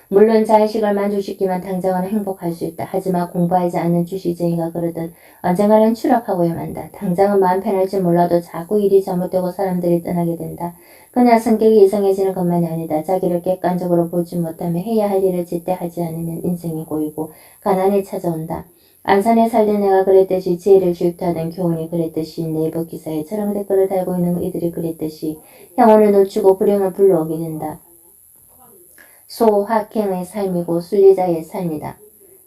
물론 자의식을 만족시키면 당장은 행복할 수 있다. 하지만 공부하지 않는 주식쟁이가 그러듯 언젠가는 추락하고야 만다. 당장은 마음 편할지 몰라도 자꾸 일이 잘못되고 사람들이 떠나게 된다. 그냥 성격이 이상해지는 것만이 아니다. 자기를 객관적으로 보지 못하며 해야 할 일을 제때 하지 않으면 인생이 고이고 가난이 찾아온다. 안산에 살던 애가 그랬듯이 지혜를 질투하던 교훈이 그랬듯이 네이버 기사에 저런 댓글을 달고 있는 이들이 그랬듯이 형언을 놓치고 불행을 불러오게 된다. 소확행의 삶이고 순리자의 삶이다.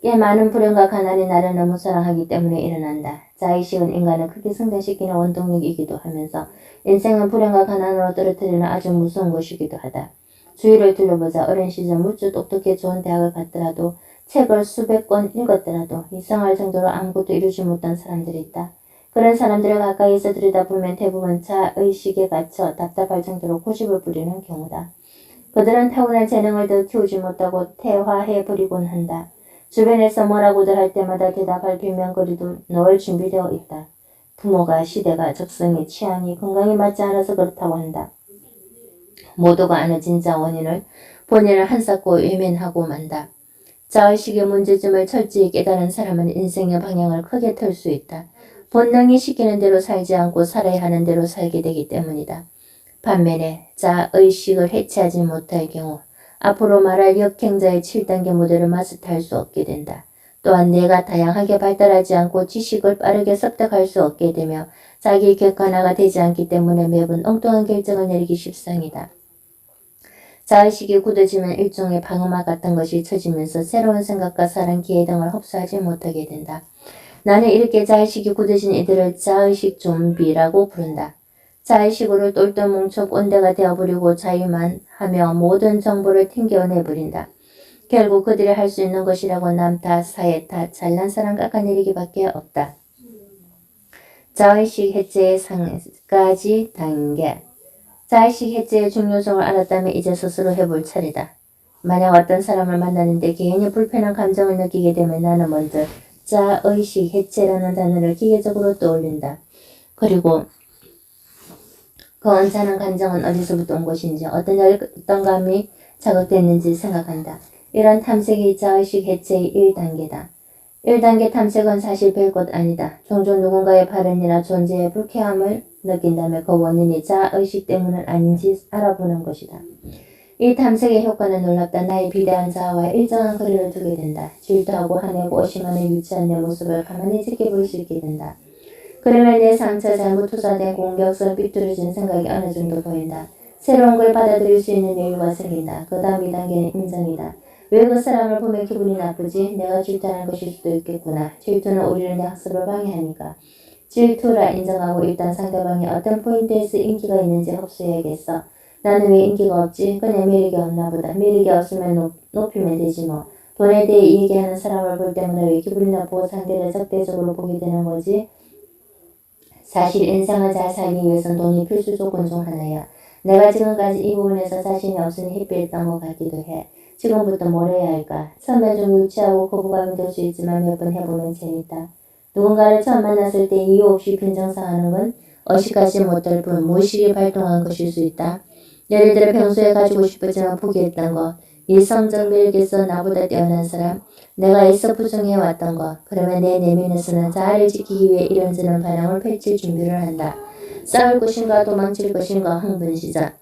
꽤 많은 불행과 가난이 나를 너무 사랑하기 때문에 일어난다. 자의식은 인간을 크게 성장시키는 원동력이기도 하면서 인생은 불행과 가난으로 떨어뜨리는 아주 무서운 것이기도 하다. 주위를 둘러보자. 어린 시절 무지 똑똑해 좋은 대학을 갔더라도 책을 수백 권 읽었더라도 이상할 정도로 아무것도 이루지 못한 사람들이 있다. 그런 사람들을 가까이서 들여다보면 대부분 자의식에 갇혀 답답할 정도로 고집을 부리는 경우다. 그들은 타고난 재능을 더 키우지 못하고 퇴화해버리곤 한다. 주변에서 뭐라고들 할 때마다 대답할 빌명거리도 늘 준비되어 있다. 부모가, 시대가, 적성이, 취향이, 건강이 맞지 않아서 그렇다고 한다. 모두가 아는 진짜 원인을 본인을 한사코 외면하고 만다. 자의식의 문제점을 철저히 깨달은 사람은 인생의 방향을 크게 틀 수 있다. 본능이 시키는 대로 살지 않고 살아야 하는 대로 살게 되기 때문이다. 반면에 자의식을 해체하지 못할 경우 앞으로 말할 역행자의 7단계 모델을 마스터할 수 없게 된다. 또한 뇌가 다양하게 발달하지 않고 지식을 빠르게 습득할 수 없게 되며 자기 객관화가 되지 않기 때문에 매번 엉뚱한 결정을 내리기 십상이다. 자의식이 굳어지면 일종의 방어막 같은 것이 쳐지면서 새로운 생각과 사랑, 기회 등을 흡수하지 못하게 된다. 나는 이렇게 자의식이 굳어진 이들을 자의식 좀비라고 부른다. 자의식으로 똘똘 뭉쳐 꼰대가 되어버리고 자유만 하며 모든 정보를 튕겨내버린다. 결국 그들이 할 수 있는 것이라고 남 탓, 사회 탓, 잘난 사람 깎아내리기밖에 없다. 자의식 해체의 3가지 단계. 자의식 해체의 중요성을 알았다면 이제 스스로 해볼 차례다. 만약 어떤 사람을 만나는데 개인이 불편한 감정을 느끼게 되면 나는 먼저 자의식 해체라는 단어를 기계적으로 떠올린다. 그리고 그 언짢은 감정은 어디서부터 온 것인지 어떤 열등감이 자극됐는지 생각한다. 이런 탐색이 자의식 해체의 1단계다. 1단계 탐색은 사실 별것 아니다. 종종 누군가의 발언이나 존재의 불쾌함을 느낀다면 그 원인이 자의식 때문은 아닌지 알아보는 것이다. 이 탐색의 효과는 놀랍다. 나의 비대한 자아와 일정한 거리를 두게 된다. 질투하고 화내고 의심하는 유치한 내 모습을 가만히 지켜볼 수 있게 된다. 그러면 내 상처, 잘못 투사된 공격성, 삐뚤어진 생각이 어느 정도 보인다. 새로운 걸 받아들일 수 있는 여유가 생긴다. 그 다음 2단계는 인정이다. 왜 그 사람을 보면 기분이 나쁘지? 내가 질투하는 것일 수도 있겠구나. 질투는 우리를 내 학습을 방해하니까. 질투라 인정하고 일단 상대방이 어떤 포인트에서 인기가 있는지 흡수해야겠어. 나는 왜 인기가 없지? 그냥 매력이 없나 보다. 매력이 없으면 높이면 되지 뭐. 돈에 대해 얘기하는 사람을 볼 때마다 왜 기분이 나쁘고 상대를 적대적으로 보게 되는 거지? 사실 인생을 잘 살기 위해선 돈이 필수 조건 중 하나야. 내가 지금까지 이 부분에서 자신이 없으니 햇빛했던 것 같기도 해. 지금부터 뭘 해야 할까? 처음엔 좀 유치하고 거부감이 들 수 있지만 몇 번 해보면 재밌다. 누군가를 처음 만났을 때 이유 없이 빈정상하는 건 의식하지 못할 뿐 무의식이 발동한 것일 수 있다. 예를 들어 평소에 가지고 싶었지만 포기했던 것, 일성적 매력에서 나보다 뛰어난 사람, 내가 애써 부정해왔던 것, 그러면 내 내면에서는 자아를 지키기 위해 이런저런 반응을 펼칠 준비를 한다. 싸울 것인가 도망칠 것인가 흥분시작.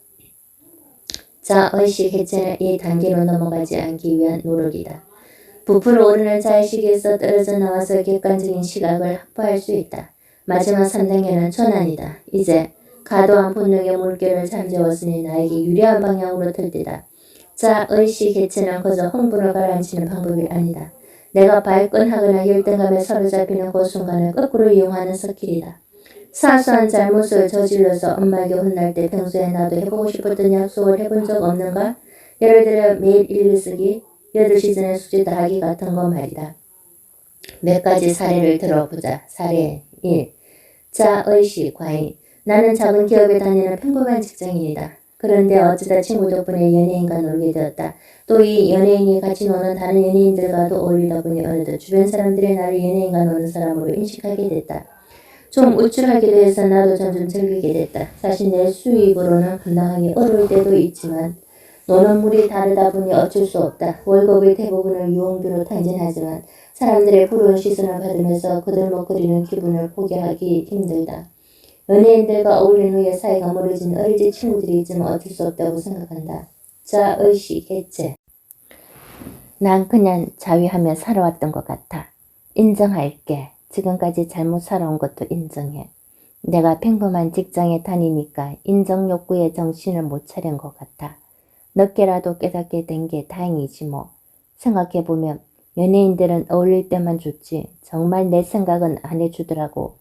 자의식 해체는 이 단계로 넘어가지 않기 위한 노력이다. 부풀어 오르는 자의식에서 떨어져 나와서 객관적인 시각을 확보할 수 있다. 마지막 3단계는 전환이다. 이제 과도한 본능의 물결을 잠재웠으니 나에게 유리한 방향으로 틀 때다. 자의식 해체는 그저 흥분을 가라앉히는 방법이 아니다. 내가 발끈하거나 열등감에 사로잡히는 그 순간을 거꾸로 이용하는 스킬이다. 사소한 잘못을 저질러서 엄마에게 혼날 때 평소에 나도 해보고 싶었던 약속을 해본 적 없는가? 예를 들어 매일 일기쓰기, 8시 전에 숙제 다 하기 같은 거 말이다. 몇 가지 사례를 들어보자. 사례 1. 자의식 과잉. 나는 작은 기업에 다니는 평범한 직장인이다. 그런데 어쩌다 친구 덕분에 연예인과 놀게 되었다. 또 이 연예인이 같이 노는 다른 연예인들과도 어울리다 보니 어느덧 주변 사람들이 나를 연예인과 노는 사람으로 인식하게 됐다. 좀 우쭐하기도 해서 나도 점점 즐기게 됐다. 사실 내 수입으로는 감당하기 어려울 때도 있지만 노는 물이 다르다 보니 어쩔 수 없다. 월급의 대부분을 유흥비로 탕진하지만 사람들의 부러운 시선을 받으면서 거들먹거리는 기분을 포기하기 힘들다. 연예인들과 어울린 후에 사이가 멀어진 어릴 적 친구들이 있지만 어쩔 수 없다고 생각한다. 자의식 해체. 난 그냥 자위하며 살아왔던 것 같아. 인정할게. 지금까지 잘못 살아온 것도 인정해. 내가 평범한 직장에 다니니까 인정 욕구에 정신을 못 차린 것 같아. 늦게라도 깨닫게 된 게 다행이지 뭐. 생각해보면 연예인들은 어울릴 때만 좋지 정말 내 생각은 안 해주더라고.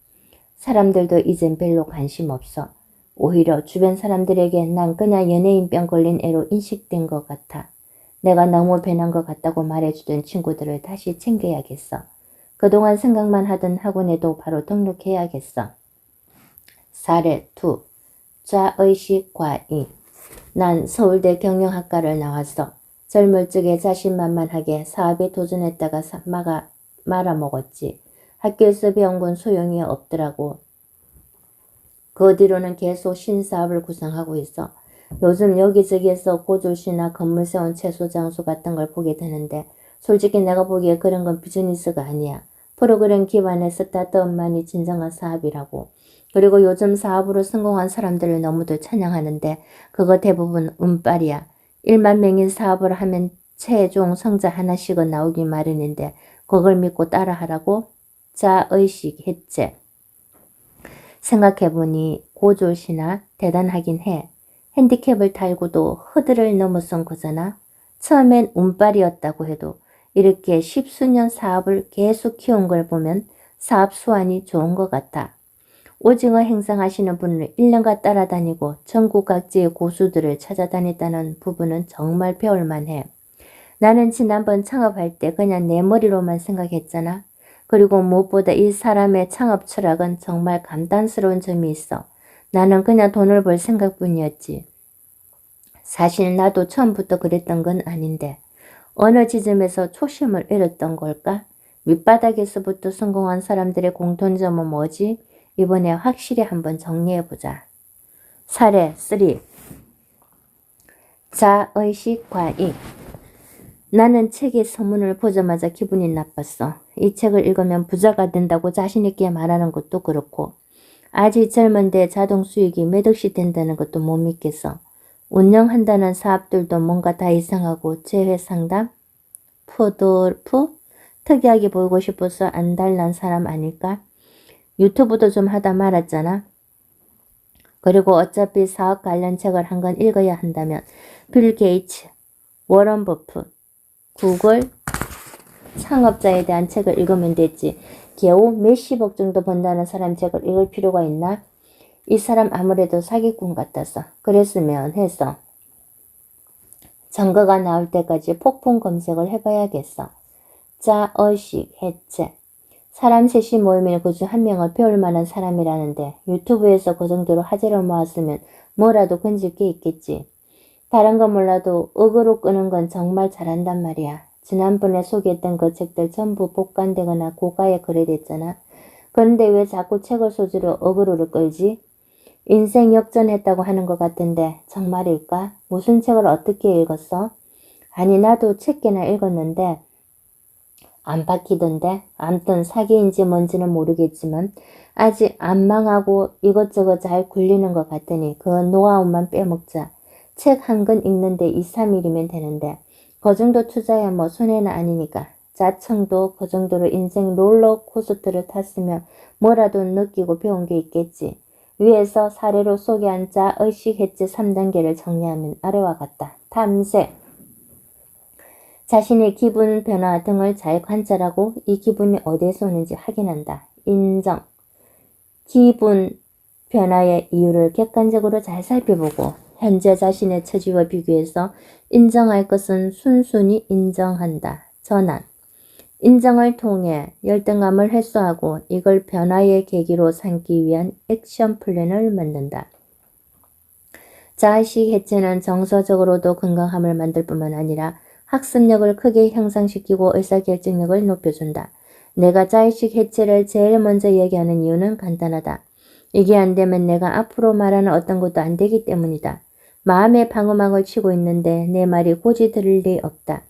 사람들도 이젠 별로 관심 없어. 오히려 주변 사람들에게 난 그냥 연예인병 걸린 애로 인식된 것 같아. 내가 너무 변한 것 같다고 말해주던 친구들을 다시 챙겨야겠어. 그동안 생각만 하던 학원에도 바로 등록해야겠어. 사례 2. 자의식 과잉. 난 서울대 경영학과를 나왔어. 젊을 적에 자신만만하게 사업에 도전했다가 말아먹었지. 학교에서 배운 건 소용이 없더라고. 그 뒤로는 계속 신사업을 구상하고 있어. 요즘 여기저기에서 고졸시나 건물 세운 채소 장수 같은 걸 보게 되는데 솔직히 내가 보기에 그런 건 비즈니스가 아니야. 프로그램 기반의 스타트업만이 진정한 사업이라고. 그리고 요즘 사업으로 성공한 사람들을 너무들 찬양하는데 그거 대부분 운빨이야. 1만 명인 사업을 하면 최종 성자 하나씩은 나오기 마련인데 그걸 믿고 따라하라고? 자의식 해체. 생각해보니 고졸시나 대단하긴 해. 핸디캡을 달고도 허들을 넘어선 거잖아. 처음엔 운빨이었다고 해도 이렇게 십수년 사업을 계속 키운 걸 보면 사업 수완이 좋은 것 같아. 오징어 행상하시는 분을 1년간 따라다니고 전국 각지의 고수들을 찾아다녔다는 부분은 정말 배울만해. 나는 지난번 창업할 때 그냥 내 머리로만 생각했잖아. 그리고 무엇보다 이 사람의 창업 철학은 정말 감탄스러운 점이 있어. 나는 그냥 돈을 벌 생각뿐이었지. 사실 나도 처음부터 그랬던 건 아닌데 어느 지점에서 초심을 잃었던 걸까? 밑바닥에서부터 성공한 사람들의 공통점은 뭐지? 이번에 확실히 한번 정리해보자. 사례 3. 자의식 과잉. 나는 책의 서문을 보자마자 기분이 나빴어. 이 책을 읽으면 부자가 된다고 자신있게 말하는 것도 그렇고 아직 젊은데 자동 수익이 몇 억씩 된다는 것도 못 믿겠어. 운영한다는 사업들도 뭔가 다 이상하고 재회 상담? 푸드프? 특이하게 보이고 싶어서 안달난 사람 아닐까? 유튜브도 좀 하다 말았잖아. 그리고 어차피 사업 관련 책을 한 권 읽어야 한다면 빌 게이츠, 워런 버핏, 구글 창업자에 대한 책을 읽으면 됐지. 겨우 몇십억 정도 번다는 사람 책을 읽을 필요가 있나? 이 사람 아무래도 사기꾼 같았어. 그랬으면 해서 증거가 나올 때까지 폭풍 검색을 해봐야겠어. 자의식 해체. 사람 셋이 모이면 그중 한 명을 배울 만한 사람이라는데 유튜브에서 그 정도로 화제를 모았으면 뭐라도 건질 게 있겠지. 다른 건 몰라도 억으로 끄는 건 정말 잘한단 말이야. 지난번에 소개했던 그 책들 전부 복간되거나 고가에 거래됐잖아. 그런데 왜 자꾸 책을 소지로 억으로를 끌지? 인생 역전했다고 하는 것 같은데 정말일까? 무슨 책을 어떻게 읽었어? 아니 나도 책 꽤나 읽었는데 안 박히던데. 암튼 사기인지 뭔지는 모르겠지만 아직 안 망하고 이것저것 잘 굴리는 것 같으니 그 노하우만 빼먹자. 책 한 권 읽는데 2, 3일이면 되는데 그 정도 투자야 뭐 손해는 아니니까. 자청도 그 정도로 인생 롤러코스터를 탔으면 뭐라도 느끼고 배운 게 있겠지. 위에서 사례로 소개한 자의식 해체 3단계를 정리하면 아래와 같다. 탐색. 자신의 기분 변화 등을 잘 관찰하고 이 기분이 어디에서 오는지 확인한다. 인정. 기분 변화의 이유를 객관적으로 잘 살펴보고 현재 자신의 처지와 비교해서 인정할 것은 순순히 인정한다. 전환. 인정을 통해 열등감을 해소하고 이걸 변화의 계기로 삼기 위한 액션 플랜을 만든다. 자의식 해체는 정서적으로도 건강함을 만들 뿐만 아니라 학습력을 크게 향상시키고 의사결정력을 높여준다. 내가 자의식 해체를 제일 먼저 얘기하는 이유는 간단하다. 이게 안 되면 내가 앞으로 말하는 어떤 것도 안 되기 때문이다. 마음의 방어막을 치고 있는데 내 말이 고지 들을 리 없다.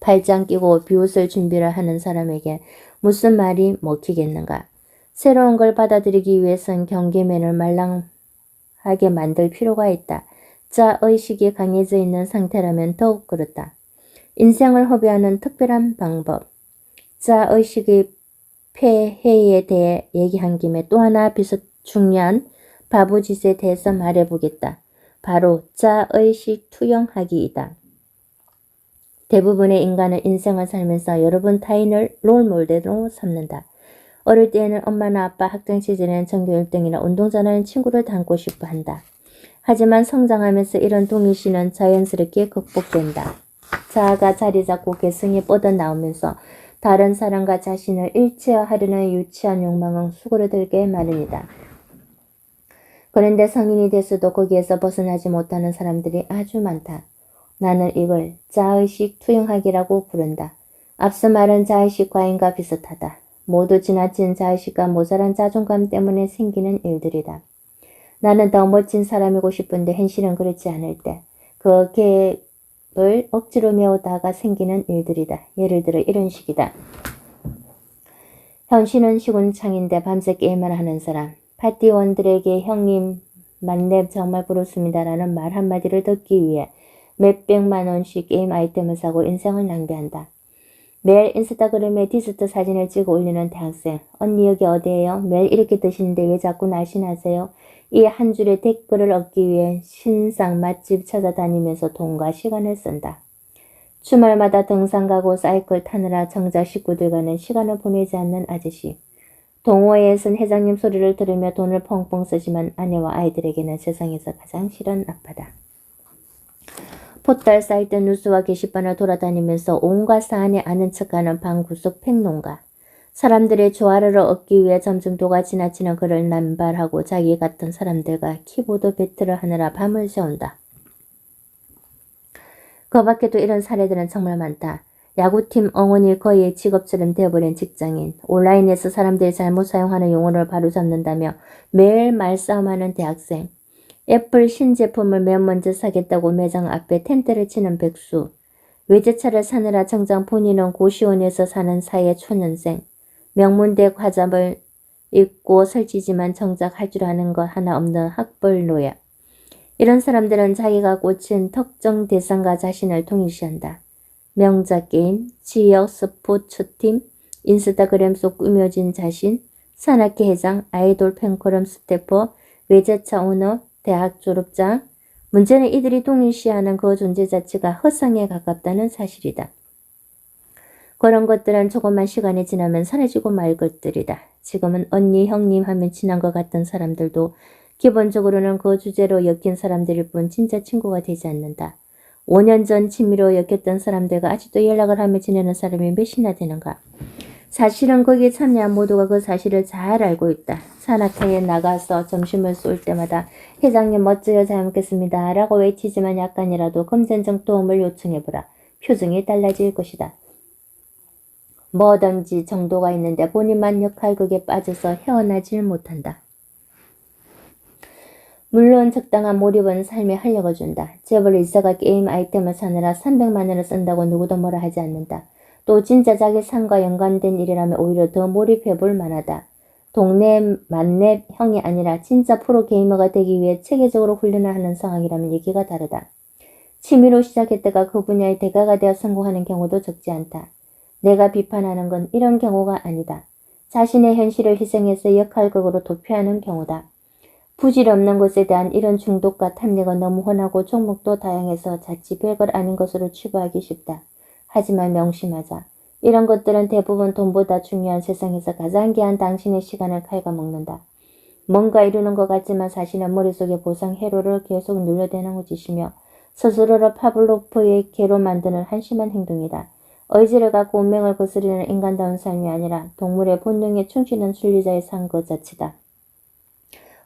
팔짱 끼고 비웃을 준비를 하는 사람에게 무슨 말이 먹히겠는가. 새로운 걸 받아들이기 위해선 경계면을 말랑하게 만들 필요가 있다. 자의식이 강해져 있는 상태라면 더욱 그렇다. 인생을 허비하는 특별한 방법. 자의식의 폐해에 대해 얘기한 김에 또 하나 비슷 중요한 바보짓에 대해서 말해보겠다. 바로 자의식 투영하기이다. 대부분의 인간은 인생을 살면서 여러 번 타인을 롤모델로 삼는다. 어릴 때에는 엄마나 아빠, 학창 시절에는 전교 1등이나 운동 잘하는 친구를 닮고 싶어 한다. 하지만 성장하면서 이런 동일시는 자연스럽게 극복된다. 자아가 자리 잡고 개성이 뻗어나오면서 다른 사람과 자신을 일체화하려는 유치한 욕망은 수그러들게 마련이다. 그런데 성인이 됐어도 거기에서 벗어나지 못하는 사람들이 아주 많다. 나는 이걸 자의식 투영하기라고 부른다. 앞서 말한 자의식 과잉과 비슷하다. 모두 지나친 자의식과 모자란 자존감 때문에 생기는 일들이다. 나는 더 멋진 사람이고 싶은데 현실은 그렇지 않을 때 그 계획을 억지로 메우다가 생기는 일들이다. 예를 들어 이런 식이다. 현실은 시군창인데 밤새 게임을 하는 사람. 파티원들에게 형님 만렙 정말 부럽습니다라는 말 한마디를 듣기 위해 몇백만 원씩 게임 아이템을 사고 인생을 낭비한다. 매일 인스타그램에 디저트 사진을 찍어 올리는 대학생. 언니 여기 어디예요? 매일 이렇게 드시는데 왜 자꾸 날씬하세요? 이 한 줄의 댓글을 얻기 위해 신상 맛집 찾아다니면서 돈과 시간을 쓴다. 주말마다 등산 가고 사이클 타느라 정작 식구들과는 시간을 보내지 않는 아저씨. 동호회에 쓴 회장님 소리를 들으며 돈을 펑펑 쓰지만 아내와 아이들에게는 세상에서 가장 싫은 아빠다. 포털 사이트 뉴스와 게시판을 돌아다니면서 온갖 사안에 아는 척하는 방구석 평론가. 사람들의 조화를 얻기 위해 점증도가 지나치는 글을 남발하고 자기 같은 사람들과 키보드 배틀을 하느라 밤을 새운다. 그 밖에도 이런 사례들은 정말 많다. 야구팀 응원이 거의 직업처럼 되어버린 직장인, 온라인에서 사람들이 잘못 사용하는 용어를 바로잡는다며 매일 말싸움하는 대학생, 애플 신제품을 맨 먼저 사겠다고 매장 앞에 텐트를 치는 백수, 외제차를 사느라 정작 본인은 고시원에서 사는 사회 초년생, 명문대 과잡을 입고 설치지만 정작 할 줄 아는 것 하나 없는 학벌 노예. 이런 사람들은 자기가 꽂힌 특정 대상과 자신을 동일시한다. 명작 게임, 지역 스포츠팀, 인스타그램 속 꾸며진 자신, 산악회 회장, 아이돌 팬클럽 스태퍼, 외제차 오너, 대학 졸업장. 문제는 이들이 동일시하는 그 존재 자체가 허상에 가깝다는 사실이다. 그런 것들은 조금만 시간이 지나면 사라지고 말 것들이다. 지금은 언니, 형님 하면 친한 것 같던 사람들도 기본적으로는 그 주제로 엮인 사람들일 뿐 진짜 친구가 되지 않는다. 5년 전 친미로 엮였던 사람들과 아직도 연락을 하며 지내는 사람이 몇이나 되는가. 사실은 거기에 참여한 모두가 그 사실을 잘 알고 있다. 산악회에 나가서 점심을 쏠 때마다 회장님 멋져요 잘 먹겠습니다 라고 외치지만 약간이라도 금전적 도움을 요청해보라. 표정이 달라질 것이다. 뭐든지 정도가 있는데 본인만 역할극에 빠져서 헤어나질 못한다. 물론 적당한 몰입은 삶에 활력을 준다. 재벌 일사가 게임 아이템을 사느라 300만 원을 쓴다고 누구도 뭐라 하지 않는다. 또 진짜 자기 삶과 연관된 일이라면 오히려 더 몰입해볼 만하다. 동네 만렙 형이 아니라 진짜 프로게이머가 되기 위해 체계적으로 훈련을 하는 상황이라면 얘기가 다르다. 취미로 시작했다가 그 분야의 대가가 되어 성공하는 경우도 적지 않다. 내가 비판하는 건 이런 경우가 아니다. 자신의 현실을 희생해서 역할극으로 도피하는 경우다. 부질없는 것에 대한 이런 중독과 탐닉은 너무 흔하고 종목도 다양해서 자칫 별것 아닌 것으로 치부하기 쉽다. 하지만 명심하자. 이런 것들은 대부분 돈보다 중요한 세상에서 가장 귀한 당신의 시간을 갉아먹는다. 뭔가 이루는 것 같지만 사실은 머릿속에 보상 회로를 계속 눌러대는 짓이며 스스로를 파블로프의 개로 만드는 한심한 행동이다. 의지를 갖고 운명을 거스르는 인간다운 삶이 아니라 동물의 본능에 충실한 순리자의 삶 그 자체다.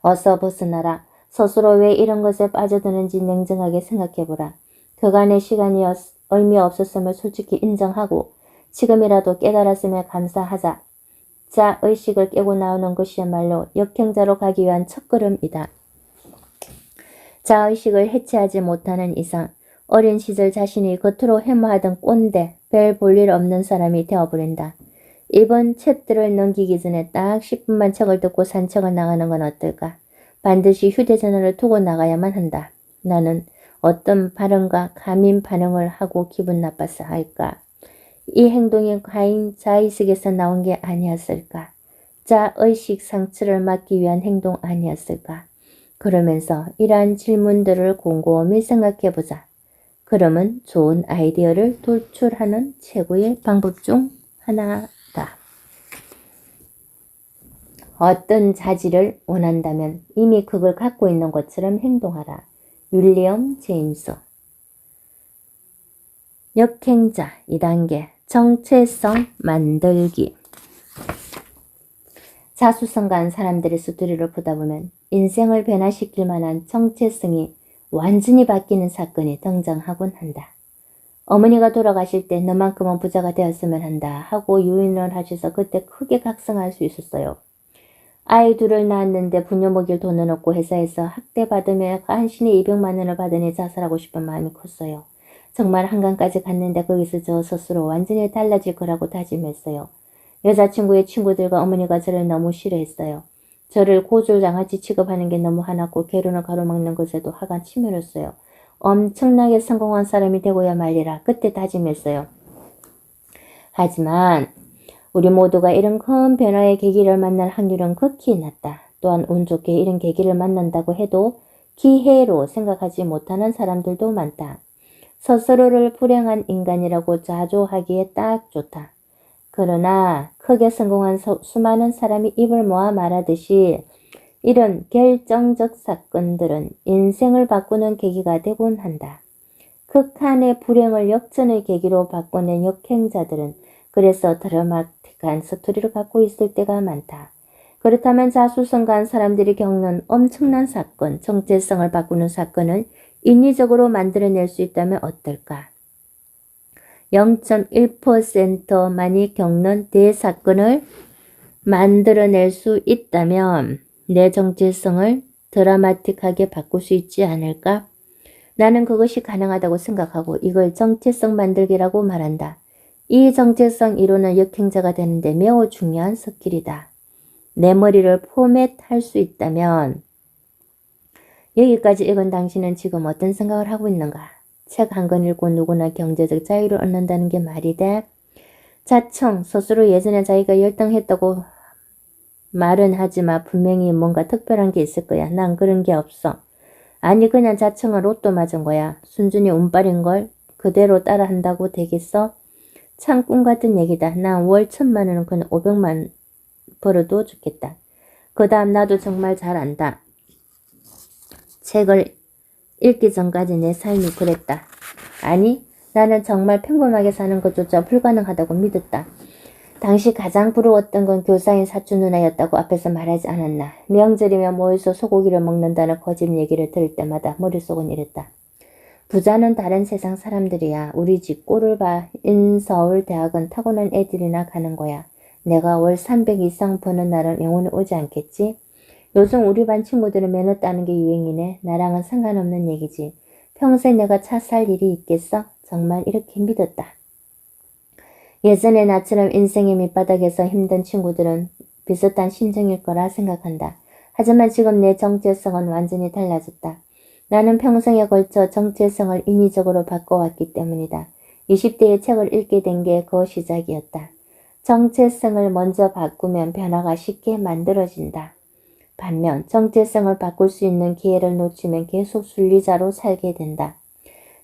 어서 벗어나라. 스스로 왜 이런 것에 빠져드는지 냉정하게 생각해보라. 그간의 시간이 의미 없었음을 솔직히 인정하고 지금이라도 깨달았음에 감사하자. 자의식을 깨고 나오는 것이야말로 역행자로 가기 위한 첫걸음이다. 자의식을 해체하지 못하는 이상 어린 시절 자신이 겉으로 해마하던 꼰대, 별 볼 일 없는 사람이 되어버린다. 이번 챕터를 넘기기 전에 딱 10분만 책을 듣고 산책을 나가는 건 어떨까? 반드시 휴대전화를 두고 나가야만 한다. 나는 어떤 발언과 감인 반응을 하고 기분 나빠서 할까? 이 행동이 과연 자의식에서 나온 게 아니었을까? 자의식 상처를 막기 위한 행동 아니었을까? 그러면서 이러한 질문들을 곰곰이 생각해보자. 그러면 좋은 아이디어를 도출하는 최고의 방법 중 하나다. 어떤 자질을 원한다면 이미 그걸 갖고 있는 것처럼 행동하라. 윌리엄 제임스. 역행자 2단계 정체성 만들기. 자수성가한 사람들의 스토리를 보다 보면 인생을 변화시킬 만한 정체성이 완전히 바뀌는 사건이 등장하곤 한다. 어머니가 돌아가실 때 너만큼은 부자가 되었으면 한다 하고 유인을 하셔서 그때 크게 각성할 수 있었어요. 아이 둘을 낳았는데 부녀 먹일 돈은 없고 회사에서 학대받으며 간신히 200만 원을 받으니 자살하고 싶은 마음이 컸어요. 정말 한강까지 갔는데 거기서 저 스스로 완전히 달라질 거라고 다짐했어요. 여자친구의 친구들과 어머니가 저를 너무 싫어했어요. 저를 고졸장아찌 취급하는 게 너무 화났고 결혼을 가로막는 것에도 화가 치밀었어요. 엄청나게 성공한 사람이 되고야 말리라 그때 다짐했어요. 하지만 우리 모두가 이런 큰 변화의 계기를 만날 확률은 극히 낮다. 또한 운 좋게 이런 계기를 만난다고 해도 기회로 생각하지 못하는 사람들도 많다. 스스로를 불행한 인간이라고 자조하기에 딱 좋다. 그러나 크게 성공한 수많은 사람이 입을 모아 말하듯이 이런 결정적 사건들은 인생을 바꾸는 계기가 되곤 한다. 극한의 불행을 역전의 계기로 바꿔낸 역행자들은 그래서 드라마틱한 스토리를 갖고 있을 때가 많다. 그렇다면 자수성가한 사람들이 겪는 엄청난 사건, 정체성을 바꾸는 사건을 인위적으로 만들어낼 수 있다면 어떨까? 0.1%만이 겪는 대사건을 만들어낼 수 있다면 내 정체성을 드라마틱하게 바꿀 수 있지 않을까? 나는 그것이 가능하다고 생각하고 이걸 정체성 만들기라고 말한다. 이 정체성 이론은 역행자가 되는데 매우 중요한 스킬이다. 내 머리를 포맷할 수 있다면 여기까지 읽은 당신은 지금 어떤 생각을 하고 있는가? 책 한 권 읽고 누구나 경제적 자유를 얻는다는 게 말이 돼? 자청, 스스로 예전에 자기가 열등했다고 말은 하지만 분명히 뭔가 특별한 게 있을 거야. 난 그런 게 없어. 아니 그냥 자청은 로또 맞은 거야. 순전히 운빨인 걸 그대로 따라 한다고 되겠어? 참 꿈 같은 얘기다. 난 월 1000만 원은 그냥 500만 벌어도 좋겠다. 그 다음 나도 정말 잘 안다. 책을 읽기 전까지 내 삶이 그랬다. 아니 나는 정말 평범하게 사는 것조차 불가능하다고 믿었다. 당시 가장 부러웠던 건 교사인 사촌 누나였다고 앞에서 말하지 않았나. 명절이면 모여서 소고기를 먹는다는 거짓 얘기를 들을 때마다 머릿속은 이랬다. 부자는 다른 세상 사람들이야. 우리 집 꼴을 봐. 인서울 대학은 타고난 애들이나 가는 거야. 내가 월 300 이상 버는 날은 영원히 오지 않겠지? 요즘 우리 반 친구들은 면허 따는 게 유행이네. 나랑은 상관없는 얘기지. 평생 내가 차 살 일이 있겠어? 정말 이렇게 믿었다. 예전에 나처럼 인생의 밑바닥에서 힘든 친구들은 비슷한 심정일 거라 생각한다. 하지만 지금 내 정체성은 완전히 달라졌다. 나는 평생에 걸쳐 정체성을 인위적으로 바꿔왔기 때문이다. 20대에 책을 읽게 된 게 그 시작이었다. 정체성을 먼저 바꾸면 변화가 쉽게 만들어진다. 반면 정체성을 바꿀 수 있는 기회를 놓치면 계속 순리자로 살게 된다.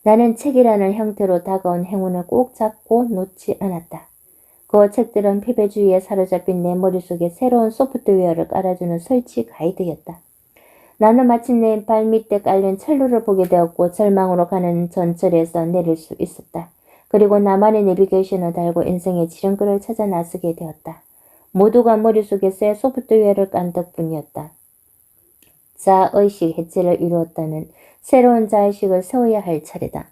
나는 책이라는 형태로 다가온 행운을 꼭 잡고 놓지 않았다. 그 책들은 패배주의에 사로잡힌 내 머릿속에 새로운 소프트웨어를 깔아주는 설치 가이드였다. 나는 마침내 발밑에 깔린 철로를 보게 되었고 절망으로 가는 전철에서 내릴 수 있었다. 그리고 나만의 내비게이션을 달고 인생의 지름길을 찾아 나서게 되었다. 모두가 머릿속에 새 소프트웨어를 깐 덕분이었다. 자의식 해체를 이루었다면 새로운 자의식을 세워야 할 차례다.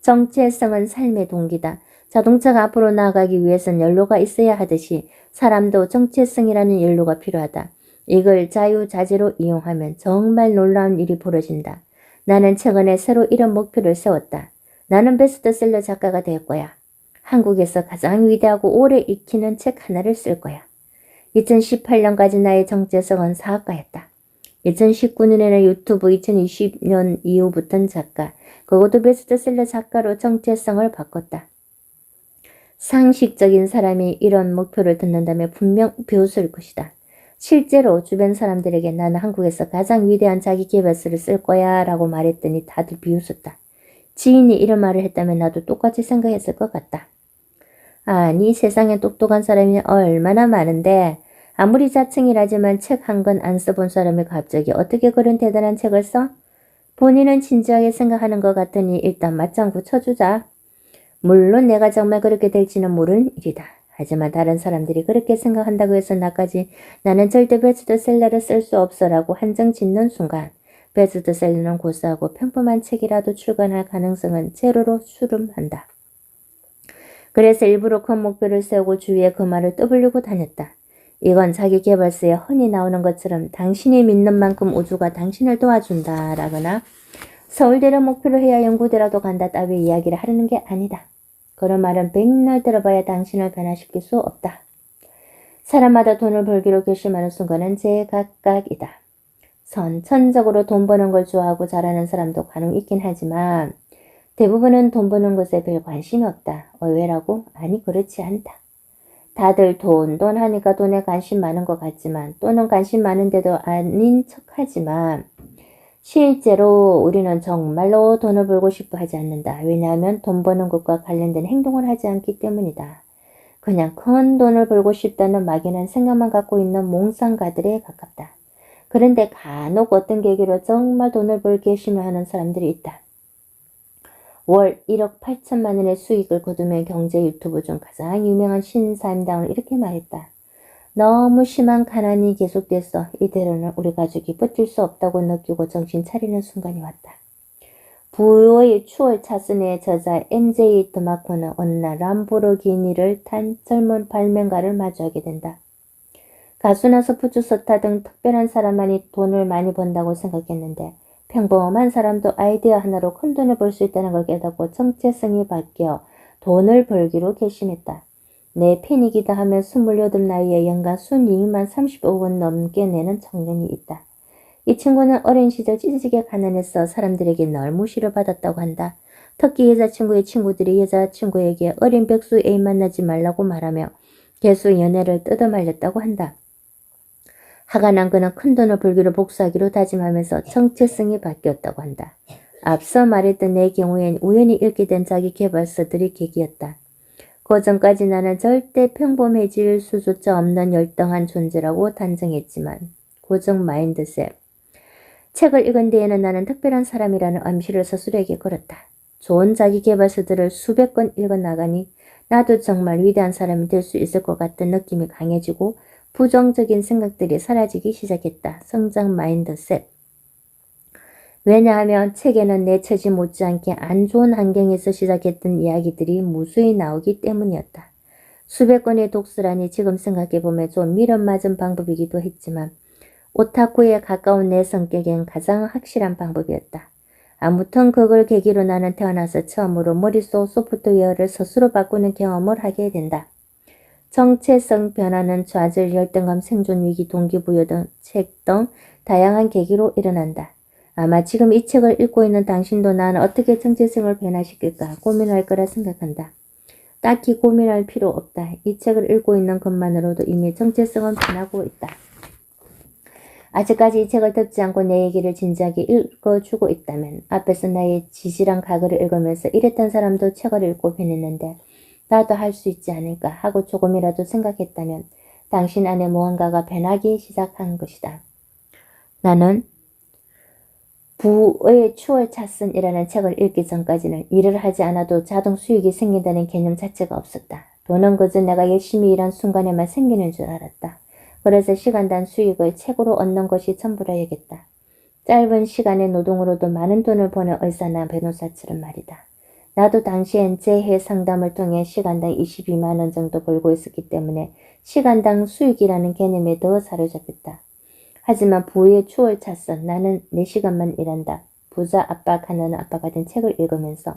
정체성은 삶의 동기다. 자동차가 앞으로 나아가기 위해선 연료가 있어야 하듯이 사람도 정체성이라는 연료가 필요하다. 이걸 자유자재로 이용하면 정말 놀라운 일이 벌어진다. 나는 최근에 새로 이런 목표를 세웠다. 나는 베스트셀러 작가가 될 거야. 한국에서 가장 위대하고 오래 익히는 책 하나를 쓸 거야. 2018년까지 나의 정체성은 사학가였다. 2019년에는 유튜브, 2020년 이후부터는 작가, 그것도 베스트셀러 작가로 정체성을 바꿨다. 상식적인 사람이 이런 목표를 듣는다면 분명 비웃을 것이다. 실제로 주변 사람들에게 나는 한국에서 가장 위대한 자기계발서를 쓸 거야 라고 말했더니 다들 비웃었다. 지인이 이런 말을 했다면 나도 똑같이 생각했을 것 같다. 아니 세상에 똑똑한 사람이 얼마나 많은데 아무리 자칭이라지만 책 한 권 안 써본 사람이 갑자기 어떻게 그런 대단한 책을 써? 본인은 진지하게 생각하는 것 같으니 일단 맞장구 쳐주자. 물론 내가 정말 그렇게 될지는 모르는 일이다. 하지만 다른 사람들이 그렇게 생각한다고 해서 나는 절대 베스트셀러를 쓸 수 없어라고 한정 짓는 순간 베스트셀러는 고사하고 평범한 책이라도 출간할 가능성은 제로로 수렴한다. 그래서 일부러 큰 목표를 세우고 주위에 그 말을 떠벌리고 다녔다. 이건 자기 개발서에 흔히 나오는 것처럼 당신이 믿는 만큼 우주가 당신을 도와준다 라거나 서울대를 목표로 해야 연구대라도 간다 따위 이야기를 하려는 게 아니다. 그런 말은 백날 들어봐야 당신을 변화시킬 수 없다. 사람마다 돈을 벌기로 결심하는 순간은 제각각이다. 선천적으로 돈 버는 걸 좋아하고 잘하는 사람도 간혹 있긴 하지만 대부분은 돈 버는 것에 별 관심이 없다. 의외라고? 아니 그렇지 않다. 다들 돈 하니까 돈에 관심 많은 것 같지만 또는 관심 많은데도 아닌 척하지만 실제로 우리는 정말로 돈을 벌고 싶어 하지 않는다. 왜냐하면 돈 버는 것과 관련된 행동을 하지 않기 때문이다. 그냥 큰 돈을 벌고 싶다는 막연한 생각만 갖고 있는 몽상가들에 가깝다. 그런데 간혹 어떤 계기로 정말 돈을 벌 결심을 하는 사람들이 있다. 월 1억 8천만 원의 수익을 거두며 경제 유튜브 중 가장 유명한 신사임당은 이렇게 말했다. 너무 심한 가난이 계속돼서 이대로는 우리 가족이 버틸 수 없다고 느끼고 정신 차리는 순간이 왔다. 부의 추월 차순의 저자 MJ 드마코는 어느 날 람보르기니를 탄 젊은 발명가를 마주하게 된다. 가수나 스포츠 스타 등 특별한 사람만이 돈을 많이 번다고 생각했는데 평범한 사람도 아이디어 하나로 큰 돈을 벌 수 있다는 걸 깨닫고 정체성이 바뀌어 돈을 벌기로 결심했다. 내 팬이기도 하며 28 나이에 연간 순이익만 35억 원 넘게 내는 청년이 있다. 이 친구는 어린 시절 찢어지게 가난해서 사람들에게 늘 무시를 받았다고 한다. 특히 여자친구의 친구들이 여자친구에게 어린 백수 애인 만나지 말라고 말하며 계속 연애를 뜯어말렸다고 한다. 화가 난 그는 큰돈을 벌기로 복수하기로 다짐하면서 정체성이 바뀌었다고 한다. 앞서 말했던 내 경우엔 우연히 읽게 된 자기 개발서들이 계기였다. 그 전까지 나는 절대 평범해질 수조차 없는 열등한 존재라고 단정했지만 고정 마인드셋. 책을 읽은 뒤에는 나는 특별한 사람이라는 암시를 스스로에게 걸었다. 좋은 자기 개발서들을 수백 권 읽어나가니 나도 정말 위대한 사람이 될 수 있을 것 같은 느낌이 강해지고 부정적인 생각들이 사라지기 시작했다. 성장 마인드셋. 왜냐하면 책에는 내 처지 못지않게 안 좋은 환경에서 시작했던 이야기들이 무수히 나오기 때문이었다. 수백 건의 독서라니 지금 생각해보면 좀 미련맞은 방법이기도 했지만 오타쿠에 가까운 내 성격엔 가장 확실한 방법이었다. 아무튼 그걸 계기로 나는 태어나서 처음으로 머릿속 소프트웨어를 스스로 바꾸는 경험을 하게 된다. 정체성 변화는 좌절, 열등감, 생존 위기, 동기부여 등 책 등 다양한 계기로 일어난다. 아마 지금 이 책을 읽고 있는 당신도 나는 어떻게 정체성을 변화시킬까 고민할 거라 생각한다. 딱히 고민할 필요 없다. 이 책을 읽고 있는 것만으로도 이미 정체성은 변하고 있다. 아직까지 이 책을 덮지 않고 내 얘기를 진지하게 읽어주고 있다면 앞에서 나의 지질한 과거를 읽으면서 이랬던 사람도 책을 읽고 변했는데 나도 할 수 있지 않을까 하고 조금이라도 생각했다면 당신 안에 무언가가 변하기 시작한 것이다. 나는 부의 추월 차선이라는 책을 읽기 전까지는 일을 하지 않아도 자동 수익이 생긴다는 개념 자체가 없었다. 돈은 그저 내가 열심히 일한 순간에만 생기는 줄 알았다. 그래서 시간당 수익을 책으로 얻는 것이 전부라 여겼다. 짧은 시간의 노동으로도 많은 돈을 버는 의사나 변호사처럼 말이다. 나도 당시엔 재해 상담을 통해 시간당 22만 원 정도 벌고 있었기 때문에 시간당 수익이라는 개념에 더 사로잡혔다. 하지만 부의 추월 차선, 나는 4시간만 일한다. 부자 아빠 가난한 아빠 같은 책을 읽으면서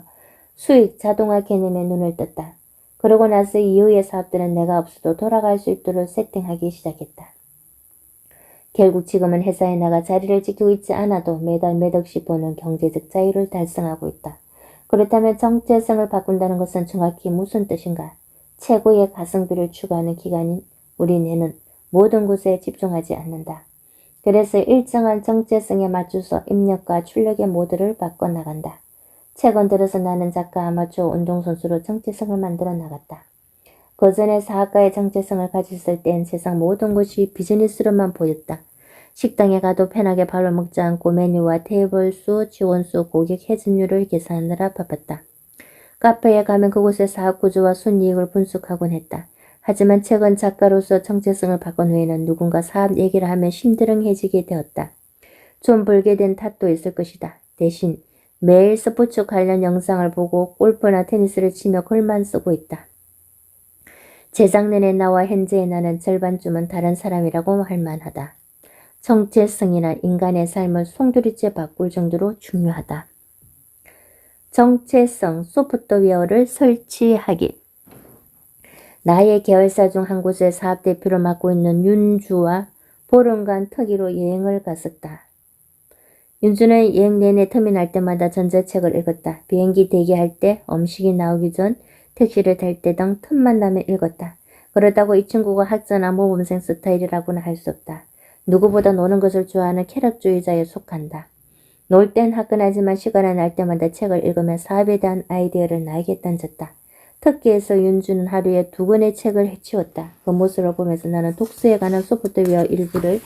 수익 자동화 개념에 눈을 떴다. 그러고 나서 이후의 사업들은 내가 없어도 돌아갈 수 있도록 세팅하기 시작했다. 결국 지금은 회사에 나가 자리를 지키고 있지 않아도 매달 몇 억씩 버는 경제적 자유를 달성하고 있다. 그렇다면 정체성을 바꾼다는 것은 정확히 무슨 뜻인가? 최고의 가성비를 추구하는 기관인 우리 뇌는 모든 곳에 집중하지 않는다. 그래서 일정한 정체성에 맞춰서 입력과 출력의 모드를 바꿔나간다. 최근 들어서 나는 작가, 아마추어 운동선수로 정체성을 만들어 나갔다. 그 전에 사학과의 정체성을 가졌을 땐 세상 모든 것이 비즈니스로만 보였다. 식당에 가도 편하게 밥을 먹지 않고 메뉴와 테이블 수, 지원수, 고객 회전율을 계산하느라 바빴다. 카페에 가면 그곳의 사업 구조와 순이익을 분석하곤 했다. 하지만 최근 작가로서 정체성을 바꾼 후에는 누군가 사업 얘기를 하면 심드렁해지게 되었다. 좀 벌게 된 탓도 있을 것이다. 대신 매일 스포츠 관련 영상을 보고 골프나 테니스를 치며 글만 쓰고 있다. 재작년에 나와 현재의 나는 절반쯤은 다른 사람이라고 할 만하다. 정체성이나 인간의 삶을 송두리째 바꿀 정도로 중요하다. 정체성 소프트웨어를 설치하기. 나의 계열사 중 한 곳의 사업대표를 맡고 있는 윤주와 보름간 특이로 여행을 갔었다. 윤주는 여행 내내 틈이 날 때마다 전자책을 읽었다. 비행기 대기할 때, 음식이 나오기 전, 택시를 탈 때 등 틈만 나면 읽었다. 그렇다고 이 친구가 학자나 모범생 스타일이라고는 할 수 없다. 누구보다 노는 것을 좋아하는 쾌락주의자에 속한다. 놀 땐 화끈하지만 시간이 날 때마다 책을 읽으며 사업에 대한 아이디어를 나에게 던졌다. 특기에서 윤주는 하루에 2권의 책을 해치웠다. 그 모습을 보면서 나는 독서에 관한 소프트웨어 일부를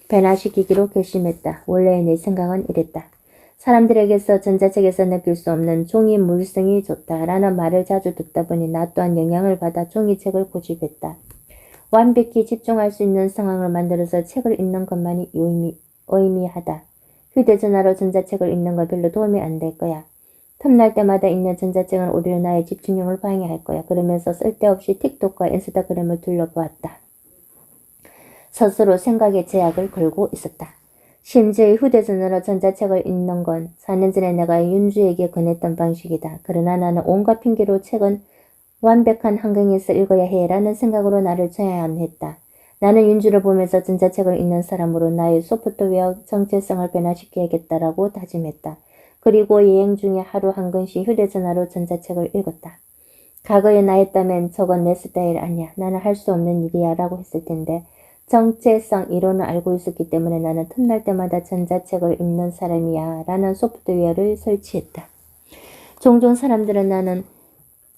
변화시키기로 결심했다. 원래의 내 생각은 이랬다. 사람들에게서 전자책에서 느낄 수 없는 종이 물성이 좋다라는 말을 자주 듣다 보니 나 또한 영향을 받아 종이책을 고집했다. 완벽히 집중할 수 있는 상황을 만들어서 책을 읽는 것만이 의미하다. 휴대전화로 전자책을 읽는 건 별로 도움이 안 될 거야. 틈날 때마다 읽는 전자책은 오히려 나의 집중력을 방해할 거야. 그러면서 쓸데없이 틱톡과 인스타그램을 둘러보았다. 스스로 생각의 제약을 걸고 있었다. 심지어 휴대전화로 전자책을 읽는 건 4년 전에 내가 윤주에게 권했던 방식이다. 그러나 나는 온갖 핑계로 책은 완벽한 환경에서 읽어야 해 라는 생각으로 나를 제한했다. 나는 윤주를 보면서 전자책을 읽는 사람으로 나의 소프트웨어 정체성을 변화시켜야겠다라고 다짐했다. 그리고 여행 중에 하루 한 권씩 휴대전화로 전자책을 읽었다. 과거의 나였다면 저건 내 스타일 아니야. 나는 할 수 없는 일이야 라고 했을 텐데 정체성 이론을 알고 있었기 때문에 나는 틈날 때마다 전자책을 읽는 사람이야 라는 소프트웨어를 설치했다. 종종 사람들은 나는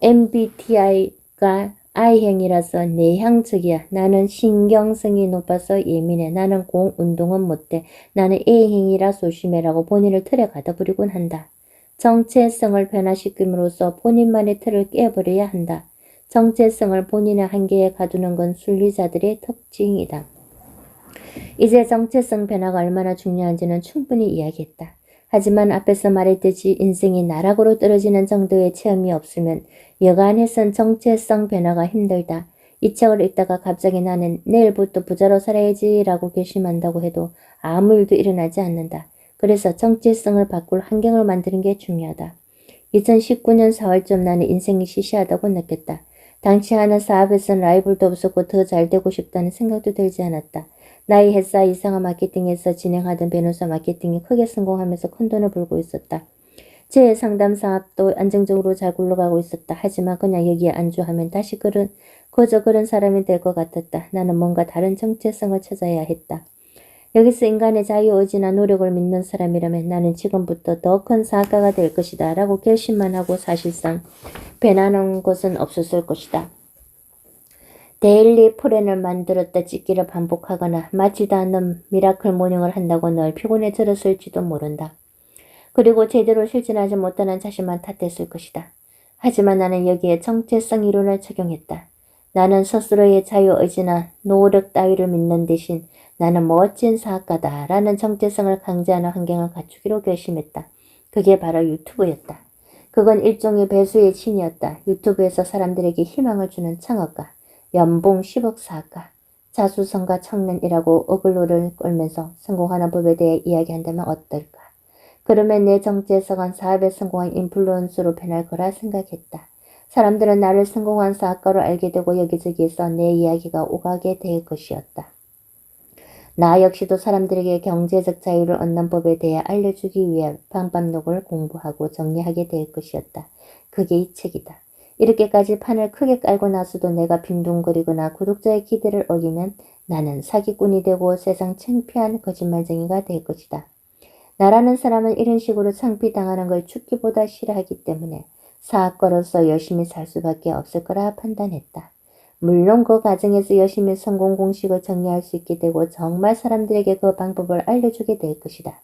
MBTI가 I형이라서 내향적이야. 나는 신경성이 높아서 예민해. 나는 운동은 못해. 나는 A형이라 조심해라고 본인을 틀에 가둬 버리곤 한다. 정체성을 변화시킴으로써 본인만의 틀을 깨버려야 한다. 정체성을 본인의 한계에 가두는 건 순리자들의 특징이다. 이제 정체성 변화가 얼마나 중요한지는 충분히 이야기했다. 하지만 앞에서 말했듯이 인생이 나락으로 떨어지는 정도의 체험이 없으면 여간해선 정체성 변화가 힘들다. 이 책을 읽다가 갑자기 나는 내일부터 부자로 살아야지 라고 결심한다고 해도 아무 일도 일어나지 않는다. 그래서 정체성을 바꿀 환경을 만드는 게 중요하다. 2019년 4월쯤 나는 인생이 시시하다고 느꼈다. 당시 하는 사업에서는 라이벌도 없었고 더 잘되고 싶다는 생각도 들지 않았다. 나의 회사 이상한 마케팅에서 진행하던 변호사 마케팅이 크게 성공하면서 큰돈을 벌고 있었다. 제 상담 사업도 안정적으로 잘 굴러가고 있었다. 하지만 그냥 여기에 안주하면 다시 그저 그런 사람이 될 것 같았다. 나는 뭔가 다른 정체성을 찾아야 했다. 여기서 인간의 자유의지나 노력을 믿는 사람이라면 나는 지금부터 더 큰 사업가가 될 것이다 라고 결심만 하고 사실상 변하는 것은 없었을 것이다. 데일리 플랜을 만들었다 찍기를 반복하거나 맞지도 않는 미라클 모닝을 한다고 늘 피곤해졌을지도 모른다. 그리고 제대로 실천하지 못하는 자신만 탓했을 것이다. 하지만 나는 여기에 정체성 이론을 적용했다. 나는 스스로의 자유의지나 노력 따위를 믿는 대신 나는 멋진 사업가다 라는 정체성을 강제하는 환경을 갖추기로 결심했다. 그게 바로 유튜브였다. 그건 일종의 배수의 진이었다. 유튜브에서 사람들에게 희망을 주는 창업가, 연봉 10억 사업가, 자수성가 청년이라고 어글로를 끌면서 성공하는 법에 대해 이야기한다면 어떨까? 그러면 내 정체성은 사업에 성공한 인플루언서로 변할 거라 생각했다. 사람들은 나를 성공한 사업가로 알게 되고 여기저기에서 내 이야기가 오가게 될 것이었다. 나 역시도 사람들에게 경제적 자유를 얻는 법에 대해 알려주기 위해 방법록을 공부하고 정리하게 될 것이었다. 그게 이 책이다. 이렇게까지 판을 크게 깔고 나서도 내가 빈둥거리거나 구독자의 기대를 어기면 나는 사기꾼이 되고 세상 창피한 거짓말쟁이가 될 것이다. 나라는 사람은 이런 식으로 창피당하는 걸 죽기보다 싫어하기 때문에 사악거로서 열심히 살 수밖에 없을 거라 판단했다. 물론 그 과정에서 열심히 성공 공식을 정리할 수 있게 되고 정말 사람들에게 그 방법을 알려주게 될 것이다.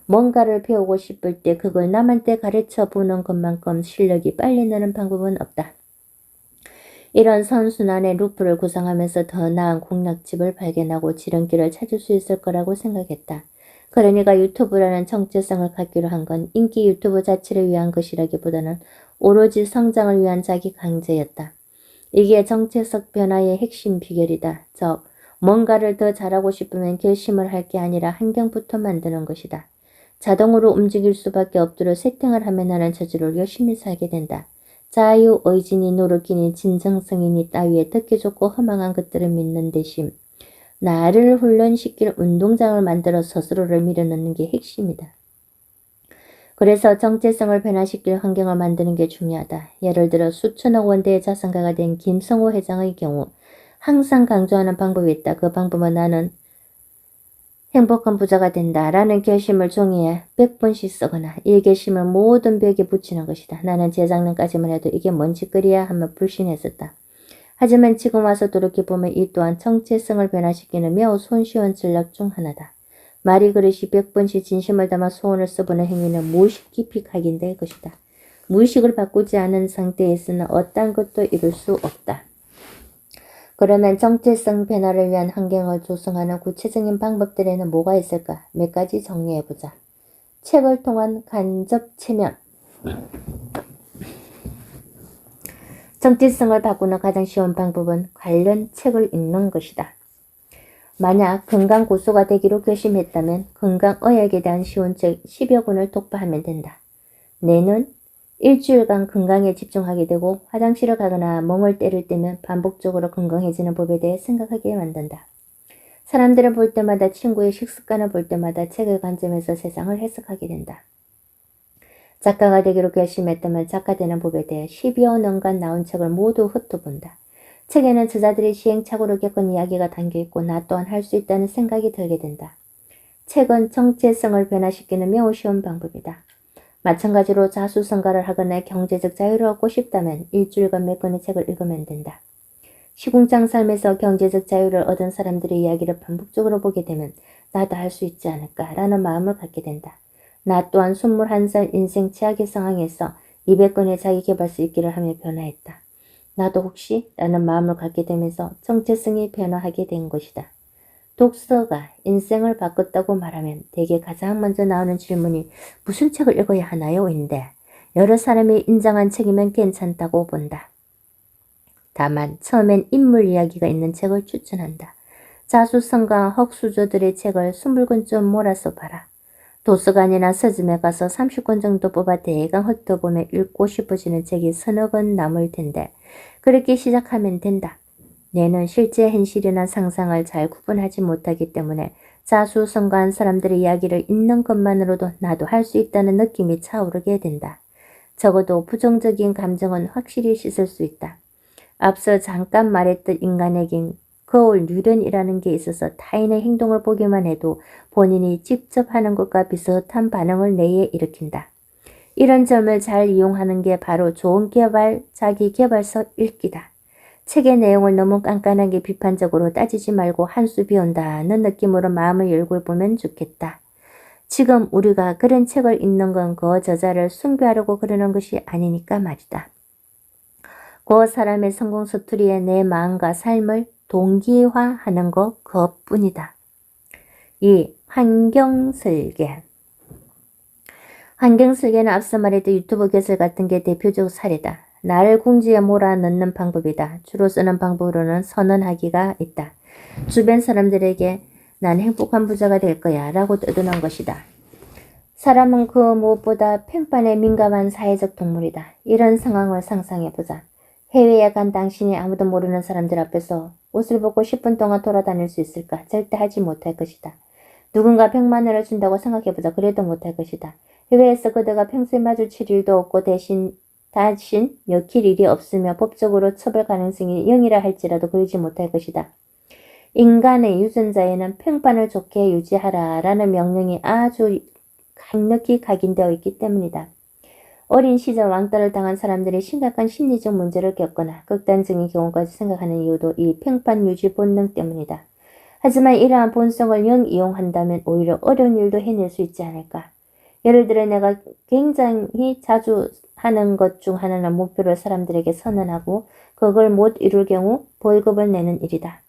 뭔가를 배우고 싶을 때 그걸 남한테 가르쳐 보는 것만큼 실력이 빨리 느는 방법은 없다. 이런 선순환의 루프를 구성하면서 더 나은 공략집을 발견하고 지름길을 찾을 수 있을 거라고 생각했다. 그러니까 유튜브라는 정체성을 갖기로 한 건 인기 유튜브 자체를 위한 것이라기보다는 오로지 성장을 위한 자기 강제였다. 이게 정체성 변화의 핵심 비결이다. 즉, 뭔가를 더 잘하고 싶으면 결심을 할 게 아니라 환경부터 만드는 것이다. 자동으로 움직일 수밖에 없도록 세팅을 하면 하는 저주를 열심히 살게 된다. 자유, 의지니 노력이니 진정성이니 따위에 듣기 좋고 허망한 것들을 믿는 대신 나를 훈련시킬 운동장을 만들어 스스로를 밀어넣는 게 핵심이다. 그래서 정체성을 변화시킬 환경을 만드는 게 중요하다. 예를 들어 수천억 원대의 자산가가 된 김성호 회장의 경우 항상 강조하는 방법이 있다. 그 방법은 나는 행복한 부자가 된다라는 결심을 종이에 100번씩 쓰거나 이 결심을 모든 벽에 붙이는 것이다. 나는 재작년까지만 해도 이게 뭔 짓거리야 하며 불신했었다. 하지만 지금 와서 돌이켜보면 이 또한 정체성을 변화시키는 매우 손쉬운 전략 중 하나다. 말이 그릇이 100번씩 진심을 담아 소원을 써보는 행위는 무의식 깊이 각인될 것이다. 무의식을 바꾸지 않은 상태에서는 어떤 것도 이룰 수 없다. 그러면 정체성 변화를 위한 환경을 조성하는 구체적인 방법들에는 뭐가 있을까? 몇 가지 정리해보자. 책을 통한 간접 체면. 정체성을 바꾸는 가장 쉬운 방법은 관련 책을 읽는 것이다. 만약 건강고수가 되기로 결심했다면 건강의학에 대한 쉬운 책 10여 권을 독파하면 된다. 뇌는 일주일간 건강에 집중하게 되고 화장실을 가거나 멍을 때릴 때면 반복적으로 건강해지는 법에 대해 생각하게 만든다. 사람들을 볼 때마다 친구의 식습관을 볼 때마다 책을 관점에서 세상을 해석하게 된다. 작가가 되기로 결심했다면 작가 되는 법에 대해 10여 년간 나온 책을 모두 훑어본다. 책에는 저자들이 시행착오를 겪은 이야기가 담겨있고 나 또한 할 수 있다는 생각이 들게 된다. 책은 정체성을 변화시키는 매우 쉬운 방법이다. 마찬가지로 자수성가를 하거나 경제적 자유를 얻고 싶다면 일주일간 몇 권의 책을 읽으면 된다. 시궁창 삶에서 경제적 자유를 얻은 사람들의 이야기를 반복적으로 보게 되면 나도 할 수 있지 않을까라는 마음을 갖게 된다. 나 또한 21살 인생 최악의 상황에서 200권의 자기계발서 읽기를 하며 변화했다. 나도 혹시? 라는 마음을 갖게 되면서 정체성이 변화하게 된 것이다. 독서가 인생을 바꿨다고 말하면 대개 가장 먼저 나오는 질문이 무슨 책을 읽어야 하나요? 인데 여러 사람이 인정한 책이면 괜찮다고 본다. 다만 처음엔 인물 이야기가 있는 책을 추천한다. 자수성가 헉수저들의 책을 20권쯤 몰아서 봐라. 도서관이나 서점에 가서 30권 정도 뽑아 대강 훑어보면 읽고 싶어지는 책이 서너 권 남을 텐데 그렇게 시작하면 된다. 뇌는 실제 현실이나 상상을 잘 구분하지 못하기 때문에 자수성가한 사람들의 이야기를 읽는 것만으로도 나도 할 수 있다는 느낌이 차오르게 된다. 적어도 부정적인 감정은 확실히 씻을 수 있다. 앞서 잠깐 말했듯 인간에겐 거울 유련이라는 게 있어서 타인의 행동을 보기만 해도 본인이 직접 하는 것과 비슷한 반응을 뇌에 일으킨다. 이런 점을 잘 이용하는 게 바로 좋은 자기계발서 읽기다. 책의 내용을 너무 깐깐하게 비판적으로 따지지 말고 한 수 비운다는 느낌으로 마음을 열고 보면 좋겠다. 지금 우리가 그런 책을 읽는 건 그 저자를 숭배하려고 그러는 것이 아니니까 말이다. 그 사람의 성공 스토리에 내 마음과 삶을 동기화하는 것 그것뿐이다. 2. 환경설계. 환경설계는 앞서 말했던 유튜브 개설 같은 게 대표적 사례다. 나를 궁지에 몰아넣는 방법이다. 주로 쓰는 방법으로는 선언하기가 있다. 주변 사람들에게 난 행복한 부자가 될 거야 라고 떠드는 것이다. 사람은 그 무엇보다 평판에 민감한 사회적 동물이다. 이런 상황을 상상해보자. 해외에 간 당신이 아무도 모르는 사람들 앞에서 옷을 벗고 10분 동안 돌아다닐 수 있을까? 절대 하지 못할 것이다. 누군가 100만 원을 준다고 생각해보자. 그래도 못할 것이다. 해외에서 그대가 평소에 마주칠 일도 없고 대신 엮일 일이 없으며 법적으로 처벌 가능성이 0이라 할지라도 그러지 못할 것이다. 인간의 유전자에는 평판을 좋게 유지하라 라는 명령이 아주 강력히 각인되어 있기 때문이다. 어린 시절 왕따를 당한 사람들이 심각한 심리적 문제를 겪거나 극단적인 경우까지 생각하는 이유도 이 팽판 유지 본능 때문이다. 하지만 이러한 본성을 영 이용한다면 오히려 어려운 일도 해낼 수 있지 않을까. 예를 들어 내가 굉장히 자주 하는 것 중 하나는 목표를 사람들에게 선언하고 그걸 못 이룰 경우 벌금을 내는 일이다.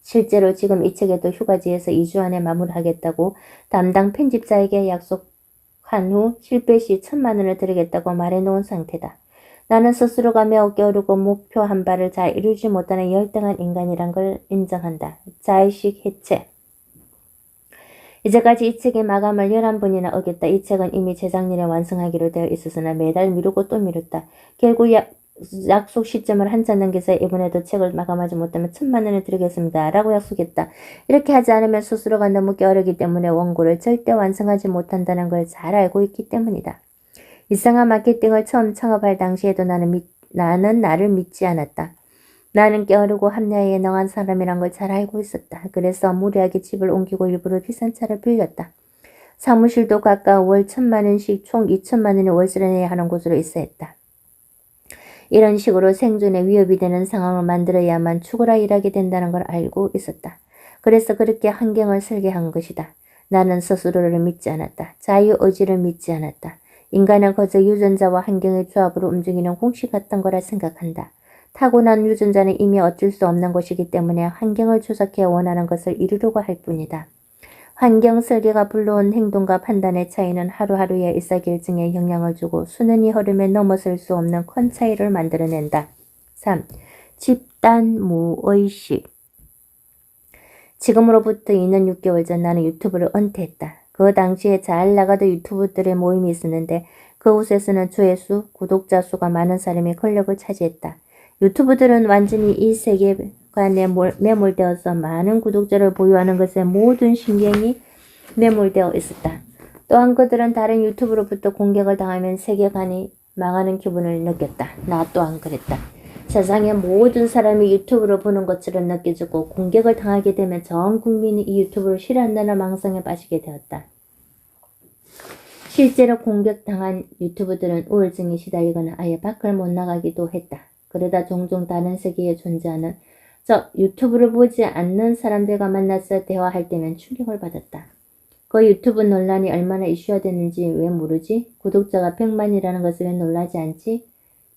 실제로 지금 이 책에도 휴가지에서 2주 안에 마무리하겠다고 담당 편집자에게 약속한 후 실패 시 1,000만 원을 드리겠다고 말해놓은 상태다. 나는 스스로가 매우 게으르고 목표 한 발을 잘 이루지 못하는 열등한 인간이란 걸 인정한다. 자의식 해체. 이제까지 이 책의 마감을 11번이나 어겼다. 이 책은 이미 재작년에 완성하기로 되어 있었으나 매달 미루고 또 미뤘다. 결국 약속 시점을 한참 넘겨서 이번에도 책을 마감하지 못하면 1,000만 원을 드리겠습니다. 라고 약속했다. 이렇게 하지 않으면 스스로가 너무 게으르기 때문에 원고를 절대 완성하지 못한다는 걸 잘 알고 있기 때문이다. 이상한 마케팅을 처음 창업할 당시에도 나는 나를 믿지 않았다. 나는 게으르고 합리화에 능한 사람이란 걸 잘 알고 있었다. 그래서 무리하게 집을 옮기고 일부러 비싼 차를 빌렸다. 사무실도 가까워 월 1,000만 원씩 총 2,000만 원의 월세를 내야 하는 곳으로 있어야 했다. 이런 식으로 생존에 위협이 되는 상황을 만들어야만 죽어라 일하게 된다는 걸 알고 있었다. 그래서 그렇게 환경을 설계한 것이다. 나는 스스로를 믿지 않았다. 자유의지를 믿지 않았다. 인간은 거저 유전자와 환경의 조합으로 움직이는 공식 같은 거라 생각한다. 타고난 유전자는 이미 어쩔 수 없는 것이기 때문에 환경을 조작해 원하는 것을 이루려고 할 뿐이다. 환경 설계가 불러온 행동과 판단의 차이는 하루하루의 의사결정에 영향을 주고 수년이 흐르면 넘어설 수 없는 큰 차이를 만들어낸다. 3. 집단 무의식. 지금으로부터 2년 6개월 전 나는 유튜브를 은퇴했다. 그 당시에 잘 나가던 유튜브들의 모임이 있었는데 그곳에서는 조회수, 구독자 수가 많은 사람이 권력을 차지했다. 유튜브들은 완전히 이 세계관에 매몰되어서 많은 구독자를 보유하는 것에 모든 신경이 매몰되어 있었다. 또한 그들은 다른 유튜브로부터 공격을 당하면 세계관이 망하는 기분을 느꼈다. 나 또한 그랬다. 세상의 모든 사람이 유튜브를 보는 것처럼 느껴지고 공격을 당하게 되면 전 국민이 이 유튜브를 싫어한다는 망상에 빠지게 되었다. 실제로 공격당한 유튜브들은 우울증에 시달리거나 아예 밖을 못 나가기도 했다. 그러다 종종 다른 세계에 존재하는 유튜브를 보지 않는 사람들과 만나서 대화할 때면 충격을 받았다. 그 유튜브 논란이 얼마나 이슈화 됐는지 왜 모르지? 구독자가 100만이라는 것을 왜 놀라지 않지?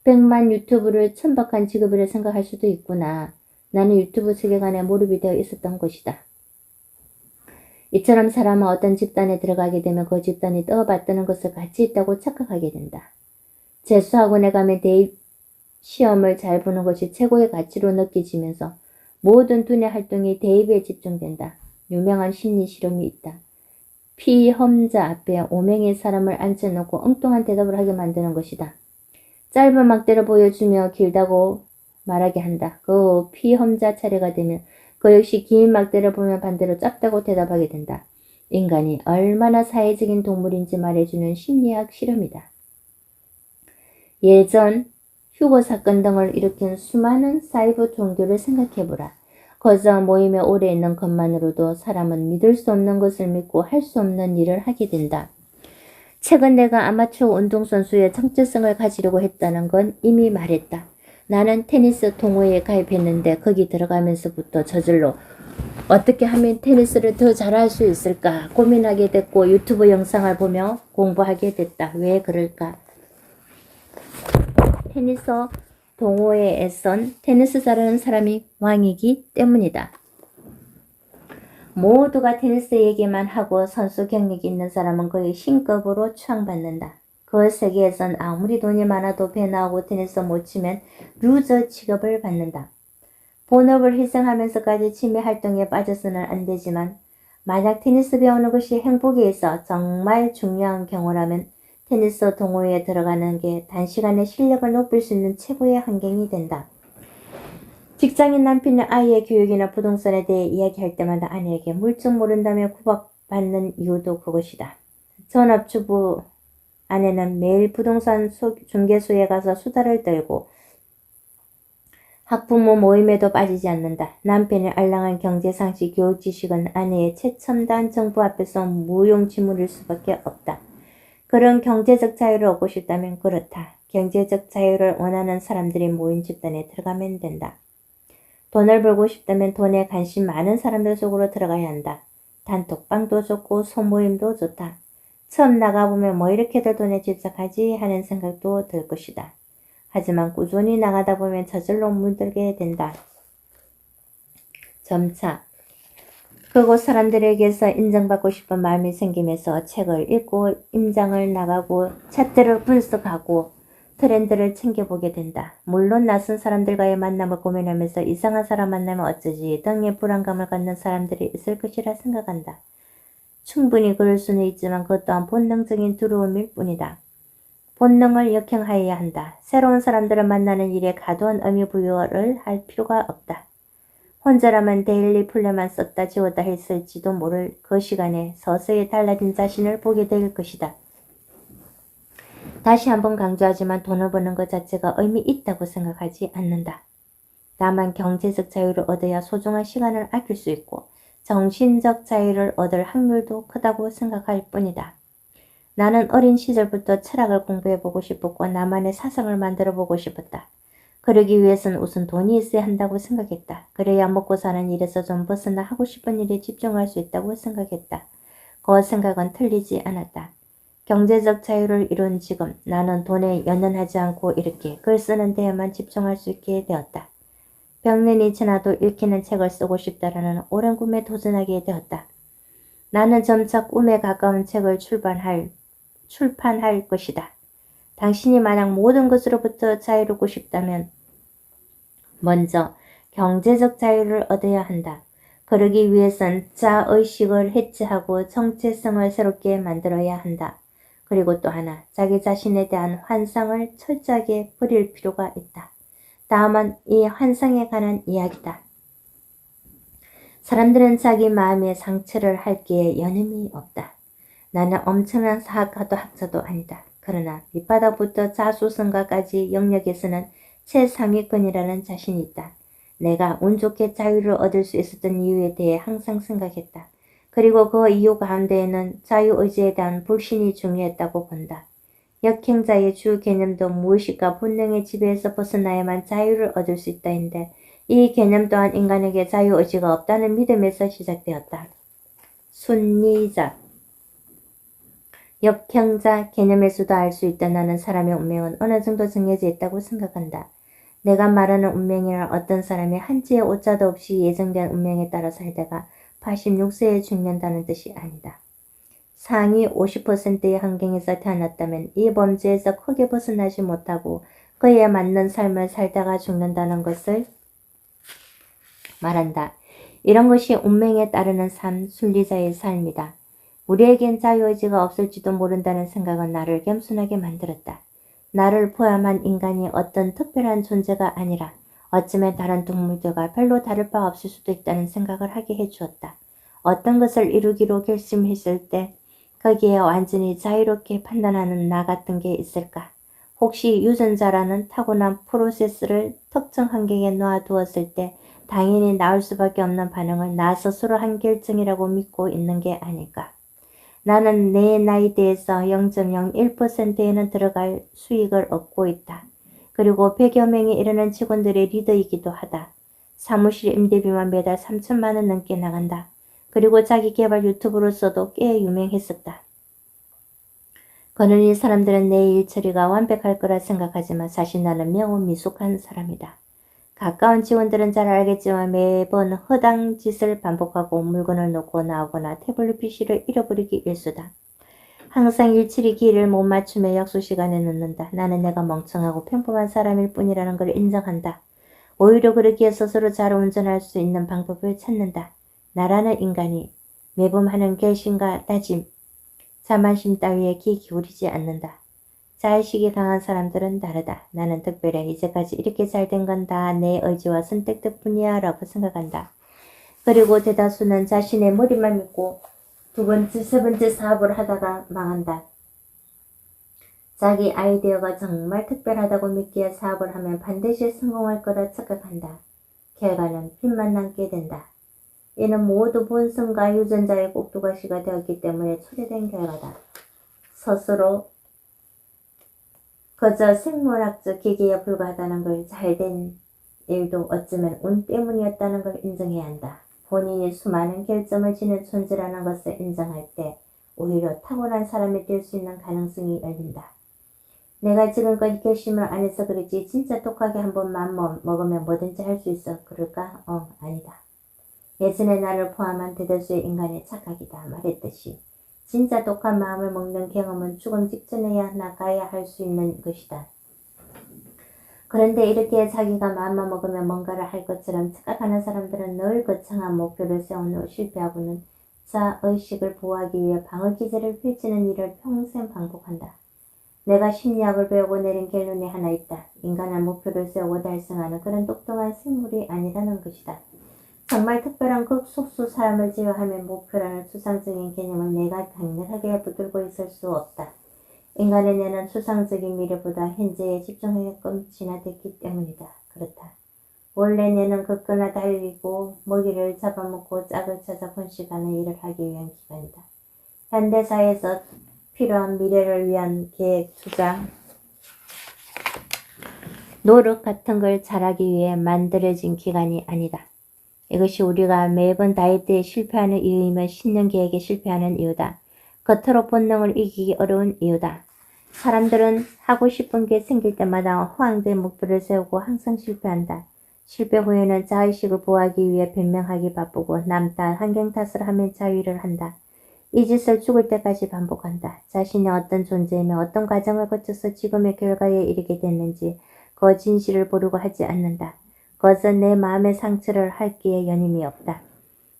100만 유튜브를 천박한 직업이라 생각할 수도 있구나. 나는 유튜브 세계관에 몰입이 되어 있었던 것이다. 이처럼 사람은 어떤 집단에 들어가게 되면 그 집단이 떠받드는 것을 가치 있다고 착각하게 된다. 재수학원에 가면 대입 시험을 잘 보는 것이 최고의 가치로 느껴지면서 모든 두뇌 활동이 대입에 집중된다. 유명한 심리 실험이 있다. 피험자 앞에 5명의 사람을 앉혀놓고 엉뚱한 대답을 하게 만드는 것이다. 짧은 막대를 보여주며 길다고 말하게 한다. 그 피험자 차례가 되면 그 역시 긴 막대를 보면 반대로 짧다고 대답하게 된다. 인간이 얼마나 사회적인 동물인지 말해주는 심리학 실험이다. 예전 휴거 사건 등을 일으킨 수많은 사이버 종교를 생각해보라. 거저 모임에 오래 있는 것만으로도 사람은 믿을 수 없는 것을 믿고 할 수 없는 일을 하게 된다. 최근 내가 아마추어 운동선수의 정체성을 가지려고 했다는 건 이미 말했다. 나는 테니스 동호회에 가입했는데 거기 들어가면서부터 저절로 어떻게 하면 테니스를 더 잘할 수 있을까 고민하게 됐고 유튜브 영상을 보며 공부하게 됐다. 왜 그럴까? 테니스 동호회에선 테니스 잘하는 사람이 왕이기 때문이다. 모두가 테니스 얘기만 하고 선수 경력이 있는 사람은 거의 신급으로 추앙받는다. 그 세계에선 아무리 돈이 많아도 배 나오고 테니스 못 치면 루저 취급을 받는다. 본업을 희생하면서까지 취미 활동에 빠져서는 안 되지만 만약 테니스 배우는 것이 행복에 있어 정말 중요한 경우라면 테니스 동호회에 들어가는 게 단시간에 실력을 높일 수 있는 최고의 환경이 된다. 직장인 남편이 아이의 교육이나 부동산에 대해 이야기할 때마다 아내에게 물증 모른다며 구박받는 이유도 그것이다. 전업주부 아내는 매일 부동산 중개소에 가서 수다를 떨고 학부모 모임에도 빠지지 않는다. 남편의 알랑한 경제상식, 교육지식은 아내의 최첨단 정부 앞에서 무용지물일 수밖에 없다. 그런 경제적 자유를 얻고 싶다면 그렇다. 경제적 자유를 원하는 사람들이 모인 집단에 들어가면 된다. 돈을 벌고 싶다면 돈에 관심 많은 사람들 속으로 들어가야 한다. 단톡방도 좋고 소모임도 좋다. 처음 나가보면 뭐 이렇게들 돈에 집착하지 하는 생각도 들 것이다. 하지만 꾸준히 나가다 보면 저절로 물들게 된다. 점차 그곳 사람들에게서 인정받고 싶은 마음이 생기면서 책을 읽고 임장을 나가고 차트를 분석하고 트렌드를 챙겨보게 된다. 물론 낯선 사람들과의 만남을 고민하면서 이상한 사람 만나면 어쩌지 등의 불안감을 갖는 사람들이 있을 것이라 생각한다. 충분히 그럴 수는 있지만 그것 또한 본능적인 두려움일 뿐이다. 본능을 역행하여야 한다. 새로운 사람들을 만나는 일에 과도한 의미 부여를 할 필요가 없다. 혼자라면 데일리 플랜만 썼다 지웠다 했을지도 모를 그 시간에 서서히 달라진 자신을 보게 될 것이다. 다시 한번 강조하지만 돈을 버는 것 자체가 의미 있다고 생각하지 않는다. 다만 경제적 자유를 얻어야 소중한 시간을 아낄 수 있고 정신적 자유를 얻을 확률도 크다고 생각할 뿐이다. 나는 어린 시절부터 철학을 공부해보고 싶었고 나만의 사상을 만들어보고 싶었다. 그러기 위해서는 우선 돈이 있어야 한다고 생각했다. 그래야 먹고 사는 일에서 좀 벗어나 하고 싶은 일에 집중할 수 있다고 생각했다. 그 생각은 틀리지 않았다. 경제적 자유를 이룬 지금 나는 돈에 연연하지 않고 이렇게 글 쓰는 데에만 집중할 수 있게 되었다. 병년이 지나도 읽히는 책을 쓰고 싶다라는 오랜 꿈에 도전하게 되었다. 나는 점차 꿈에 가까운 책을 출판할 것이다. 당신이 만약 모든 것으로부터 자유롭고 싶다면 먼저 경제적 자유를 얻어야 한다. 그러기 위해선 자의식을 해체하고 정체성을 새롭게 만들어야 한다. 그리고 또 하나, 자기 자신에 대한 환상을 철저하게 버릴 필요가 있다. 다음은 이 환상에 관한 이야기다. 사람들은 자기 마음에 상처를 할 게 여념이 없다. 나는 엄청난 사학가도 학자도 아니다. 그러나 밑바닥부터 자수성가까지 영역에서는 최상위권이라는 자신이 있다. 내가 운 좋게 자유를 얻을 수 있었던 이유에 대해 항상 생각했다. 그리고 그 이유 가운데에는 자유의지에 대한 불신이 중요했다고 본다. 역행자의 주 개념도 무의식과 본능의 지배에서 벗어나야만 자유를 얻을 수 있다인데 이 개념 또한 인간에게 자유의지가 없다는 믿음에서 시작되었다. 순리자 역행자 개념에서도 알 수 있다. 나는 사람의 운명은 어느 정도 정해져 있다고 생각한다. 내가 말하는 운명이란 어떤 사람이 한치의 오차도 없이 예정된 운명에 따라 살다가 86세에 죽는다는 뜻이 아니다. 상위 50%의 환경에서 태어났다면 이 범죄에서 크게 벗어나지 못하고 그에 맞는 삶을 살다가 죽는다는 것을 말한다. 이런 것이 운명에 따르는 삶, 순리자의 삶이다. 우리에겐 자유의지가 없을지도 모른다는 생각은 나를 겸손하게 만들었다. 나를 포함한 인간이 어떤 특별한 존재가 아니라 어쩌면 다른 동물들과 별로 다를 바 없을 수도 있다는 생각을 하게 해주었다. 어떤 것을 이루기로 결심했을 때 거기에 완전히 자유롭게 판단하는 나 같은 게 있을까? 혹시 유전자라는 타고난 프로세스를 특정 환경에 놓아두었을 때 당연히 나올 수밖에 없는 반응을 나 스스로 한 결정이라고 믿고 있는 게 아닐까? 나는 내 나이대에서 0.01%에는 들어갈 수익을 얻고 있다. 그리고 100여 명에 이르는 직원들의 리더이기도 하다. 사무실 임대비만 매달 3천만 원 넘게 나간다. 그리고 자기 개발 유튜브로서도 꽤 유명했었다. 그러니 사람들은 내 일처리가 완벽할 거라 생각하지만 사실 나는 매우 미숙한 사람이다. 가까운 직원들은 잘 알겠지만 매번 허당 짓을 반복하고 물건을 놓고 나오거나 태블릿 PC를 잃어버리기 일수다. 항상 일처리 기일을 못 맞추며 약속 시간에 늦는다. 나는 내가 멍청하고 평범한 사람일 뿐이라는 걸 인정한다. 오히려 그러기에 스스로 잘 운전할 수 있는 방법을 찾는다. 나라는 인간이 매번 하는 결심과 다짐, 자만심 따위에 귀 기울이지 않는다. 자의식이 강한 사람들은 다르다. 나는 특별해. 이제까지 이렇게 잘 된 건 다 내 의지와 선택 덕분이야 라고 생각한다. 그리고 대다수는 자신의 머리만 믿고 두 번째, 세 번째 사업을 하다가 망한다. 자기 아이디어가 정말 특별하다고 믿기에 사업을 하면 반드시 성공할 거라 착각한다. 결과는 빚만 남게 된다. 이는 모두 본성과 유전자의 꼭두가시가 되었기 때문에 초래된 결과다. 스스로 그저 생물학적 기계에 불과하다는 걸 잘된 일도 어쩌면 운 때문이었다는 걸 인정해야 한다. 본인이 수많은 결점을 지닌 존재라는 것을 인정할 때 오히려 타고난 사람이 될 수 있는 가능성이 열린다. 내가 지금까지 결심을 안 해서 그렇지 진짜 독하게 한 번만 먹으면 뭐든지 할 수 있어. 그럴까? 아니다. 예전에 나를 포함한 대다수의 인간의 착각이다 말했듯이 진짜 독한 마음을 먹는 경험은 죽음 직전에야 나가야 할 수 있는 것이다. 그런데 이렇게 자기가 마음만 먹으면 뭔가를 할 것처럼 착각하는 사람들은 늘 거창한 목표를 세운 후 실패하고는 자의식을 보호하기 위해 방어기제를 펼치는 일을 평생 반복한다. 내가 심리학을 배우고 내린 결론이 하나 있다. 인간은 목표를 세우고 달성하는 그런 똑똑한 생물이 아니라는 것이다. 정말 특별한 극소수 사람을 제외하면 목표라는 추상적인 개념을 내가 강렬하게 붙들고 있을 수 없다. 인간의 뇌는 추상적인 미래보다 현재에 집중하게끔 진화됐기 때문이다. 그렇다. 원래 뇌는 걷거나 달리고 먹이를 잡아먹고 짝을 찾아 번식하는 일을 하기 위한 기관이다. 현대사회에서 필요한 미래를 위한 계획, 투자, 노력 같은 걸 잘하기 위해 만들어진 기관이 아니다. 이것이 우리가 매번 다이어트에 실패하는 이유이며 신년 계획에 실패하는 이유다. 겉으로 본능을 이기기 어려운 이유다. 사람들은 하고 싶은 게 생길 때마다 허황된 목표를 세우고 항상 실패한다. 실패 후에는 자의식을 보호하기 위해 변명하기 바쁘고 남 탓, 환경 탓을 하며 자위를 한다. 이 짓을 죽을 때까지 반복한다. 자신이 어떤 존재이며 어떤 과정을 거쳐서 지금의 결과에 이르게 됐는지 그 진실을 보려고 하지 않는다. 그것은 내 마음의 상처를 핥기에 여념이 없다.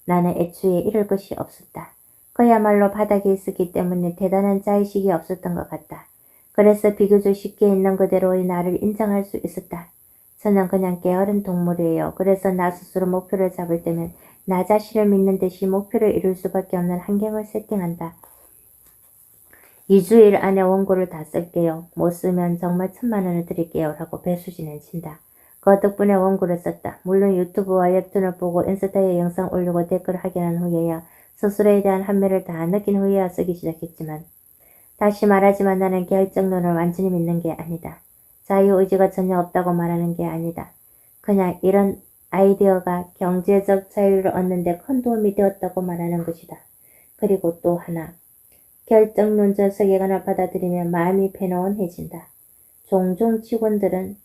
나는 애초에 이럴 것이 없었다. 그야말로 바닥에 있었기 때문에 대단한 자의식이 없었던 것 같다. 그래서 비교적 쉽게 있는 그대로의 나를 인정할 수 있었다. 저는 그냥 게으른 동물이에요. 그래서 나 스스로 목표를 잡을 때면 나 자신을 믿는 듯이 목표를 이룰 수밖에 없는 환경을 세팅한다. 2주일 안에 원고를 다 쓸게요. 못 쓰면 정말 1000만원을 드릴게요. 라고 배수진을 친다. 그 덕분에 원고를 썼다. 물론 유튜브와 웹툰을 보고 인스타에 영상 올리고 댓글 확인한 후에야 스스로에 대한 한매를 다 느낀 후에야 쓰기 시작했지만 다시 말하지만 나는 계획적론을 완전히 믿는 게 아니다. 자유의지가 전혀 없다고 말하는 게 아니다. 그냥 이런 아이디어가 경제적 자유를 얻는 데 큰 도움이 되었다고 말하는 것이다. 그리고 또 하나. 결정론적 세계관을 받아들이면 마음이 패너원해진다. 종종 직원들은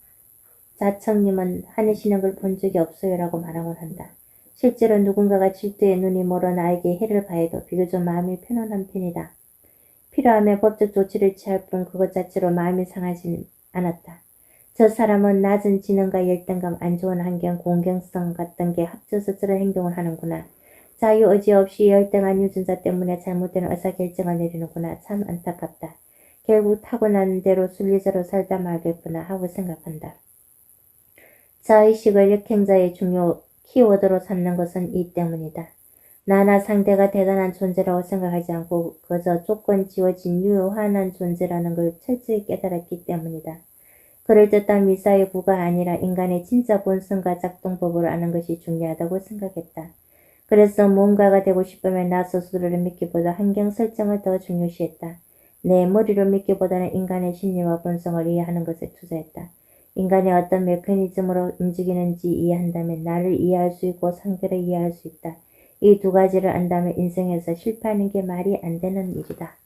자청님은 화내시는 걸 본 적이 없어요 라고 말하곤 한다. 실제로 누군가가 질투에 눈이 멀어 나에게 해를 가해도 비교적 마음이 편안한 편이다. 필요하면 법적 조치를 취할 뿐 그것 자체로 마음이 상하진 않았다. 저 사람은 낮은 지능과 열등감, 안 좋은 환경, 공경성 같은 게 합쳐서 저런 행동을 하는구나. 자유의지 없이 열등한 유전자 때문에 잘못된 의사결정을 내리는구나. 참 안타깝다. 결국 타고난 대로 순리대로 살다 말겠구나 하고 생각한다. 자의식을 역행자의 중요 키워드로 삼는 것은 이 때문이다. 나나 상대가 대단한 존재라고 생각하지 않고 그저 조건 지어진 유효한 존재라는 걸 철저히 깨달았기 때문이다. 그럴듯한 미사의 구가 아니라 인간의 진짜 본성과 작동법을 아는 것이 중요하다고 생각했다. 그래서 무언가가 되고 싶으면 나 스스로를 믿기보다 환경 설정을 더 중요시했다. 내 머리로 믿기보다는 인간의 심리와 본성을 이해하는 것에 투자했다. 인간이 어떤 메커니즘으로 움직이는지 이해한다면 나를 이해할 수 있고 상대를 이해할 수 있다. 이 두 가지를 안다면 인생에서 실패하는 게 말이 안 되는 일이다.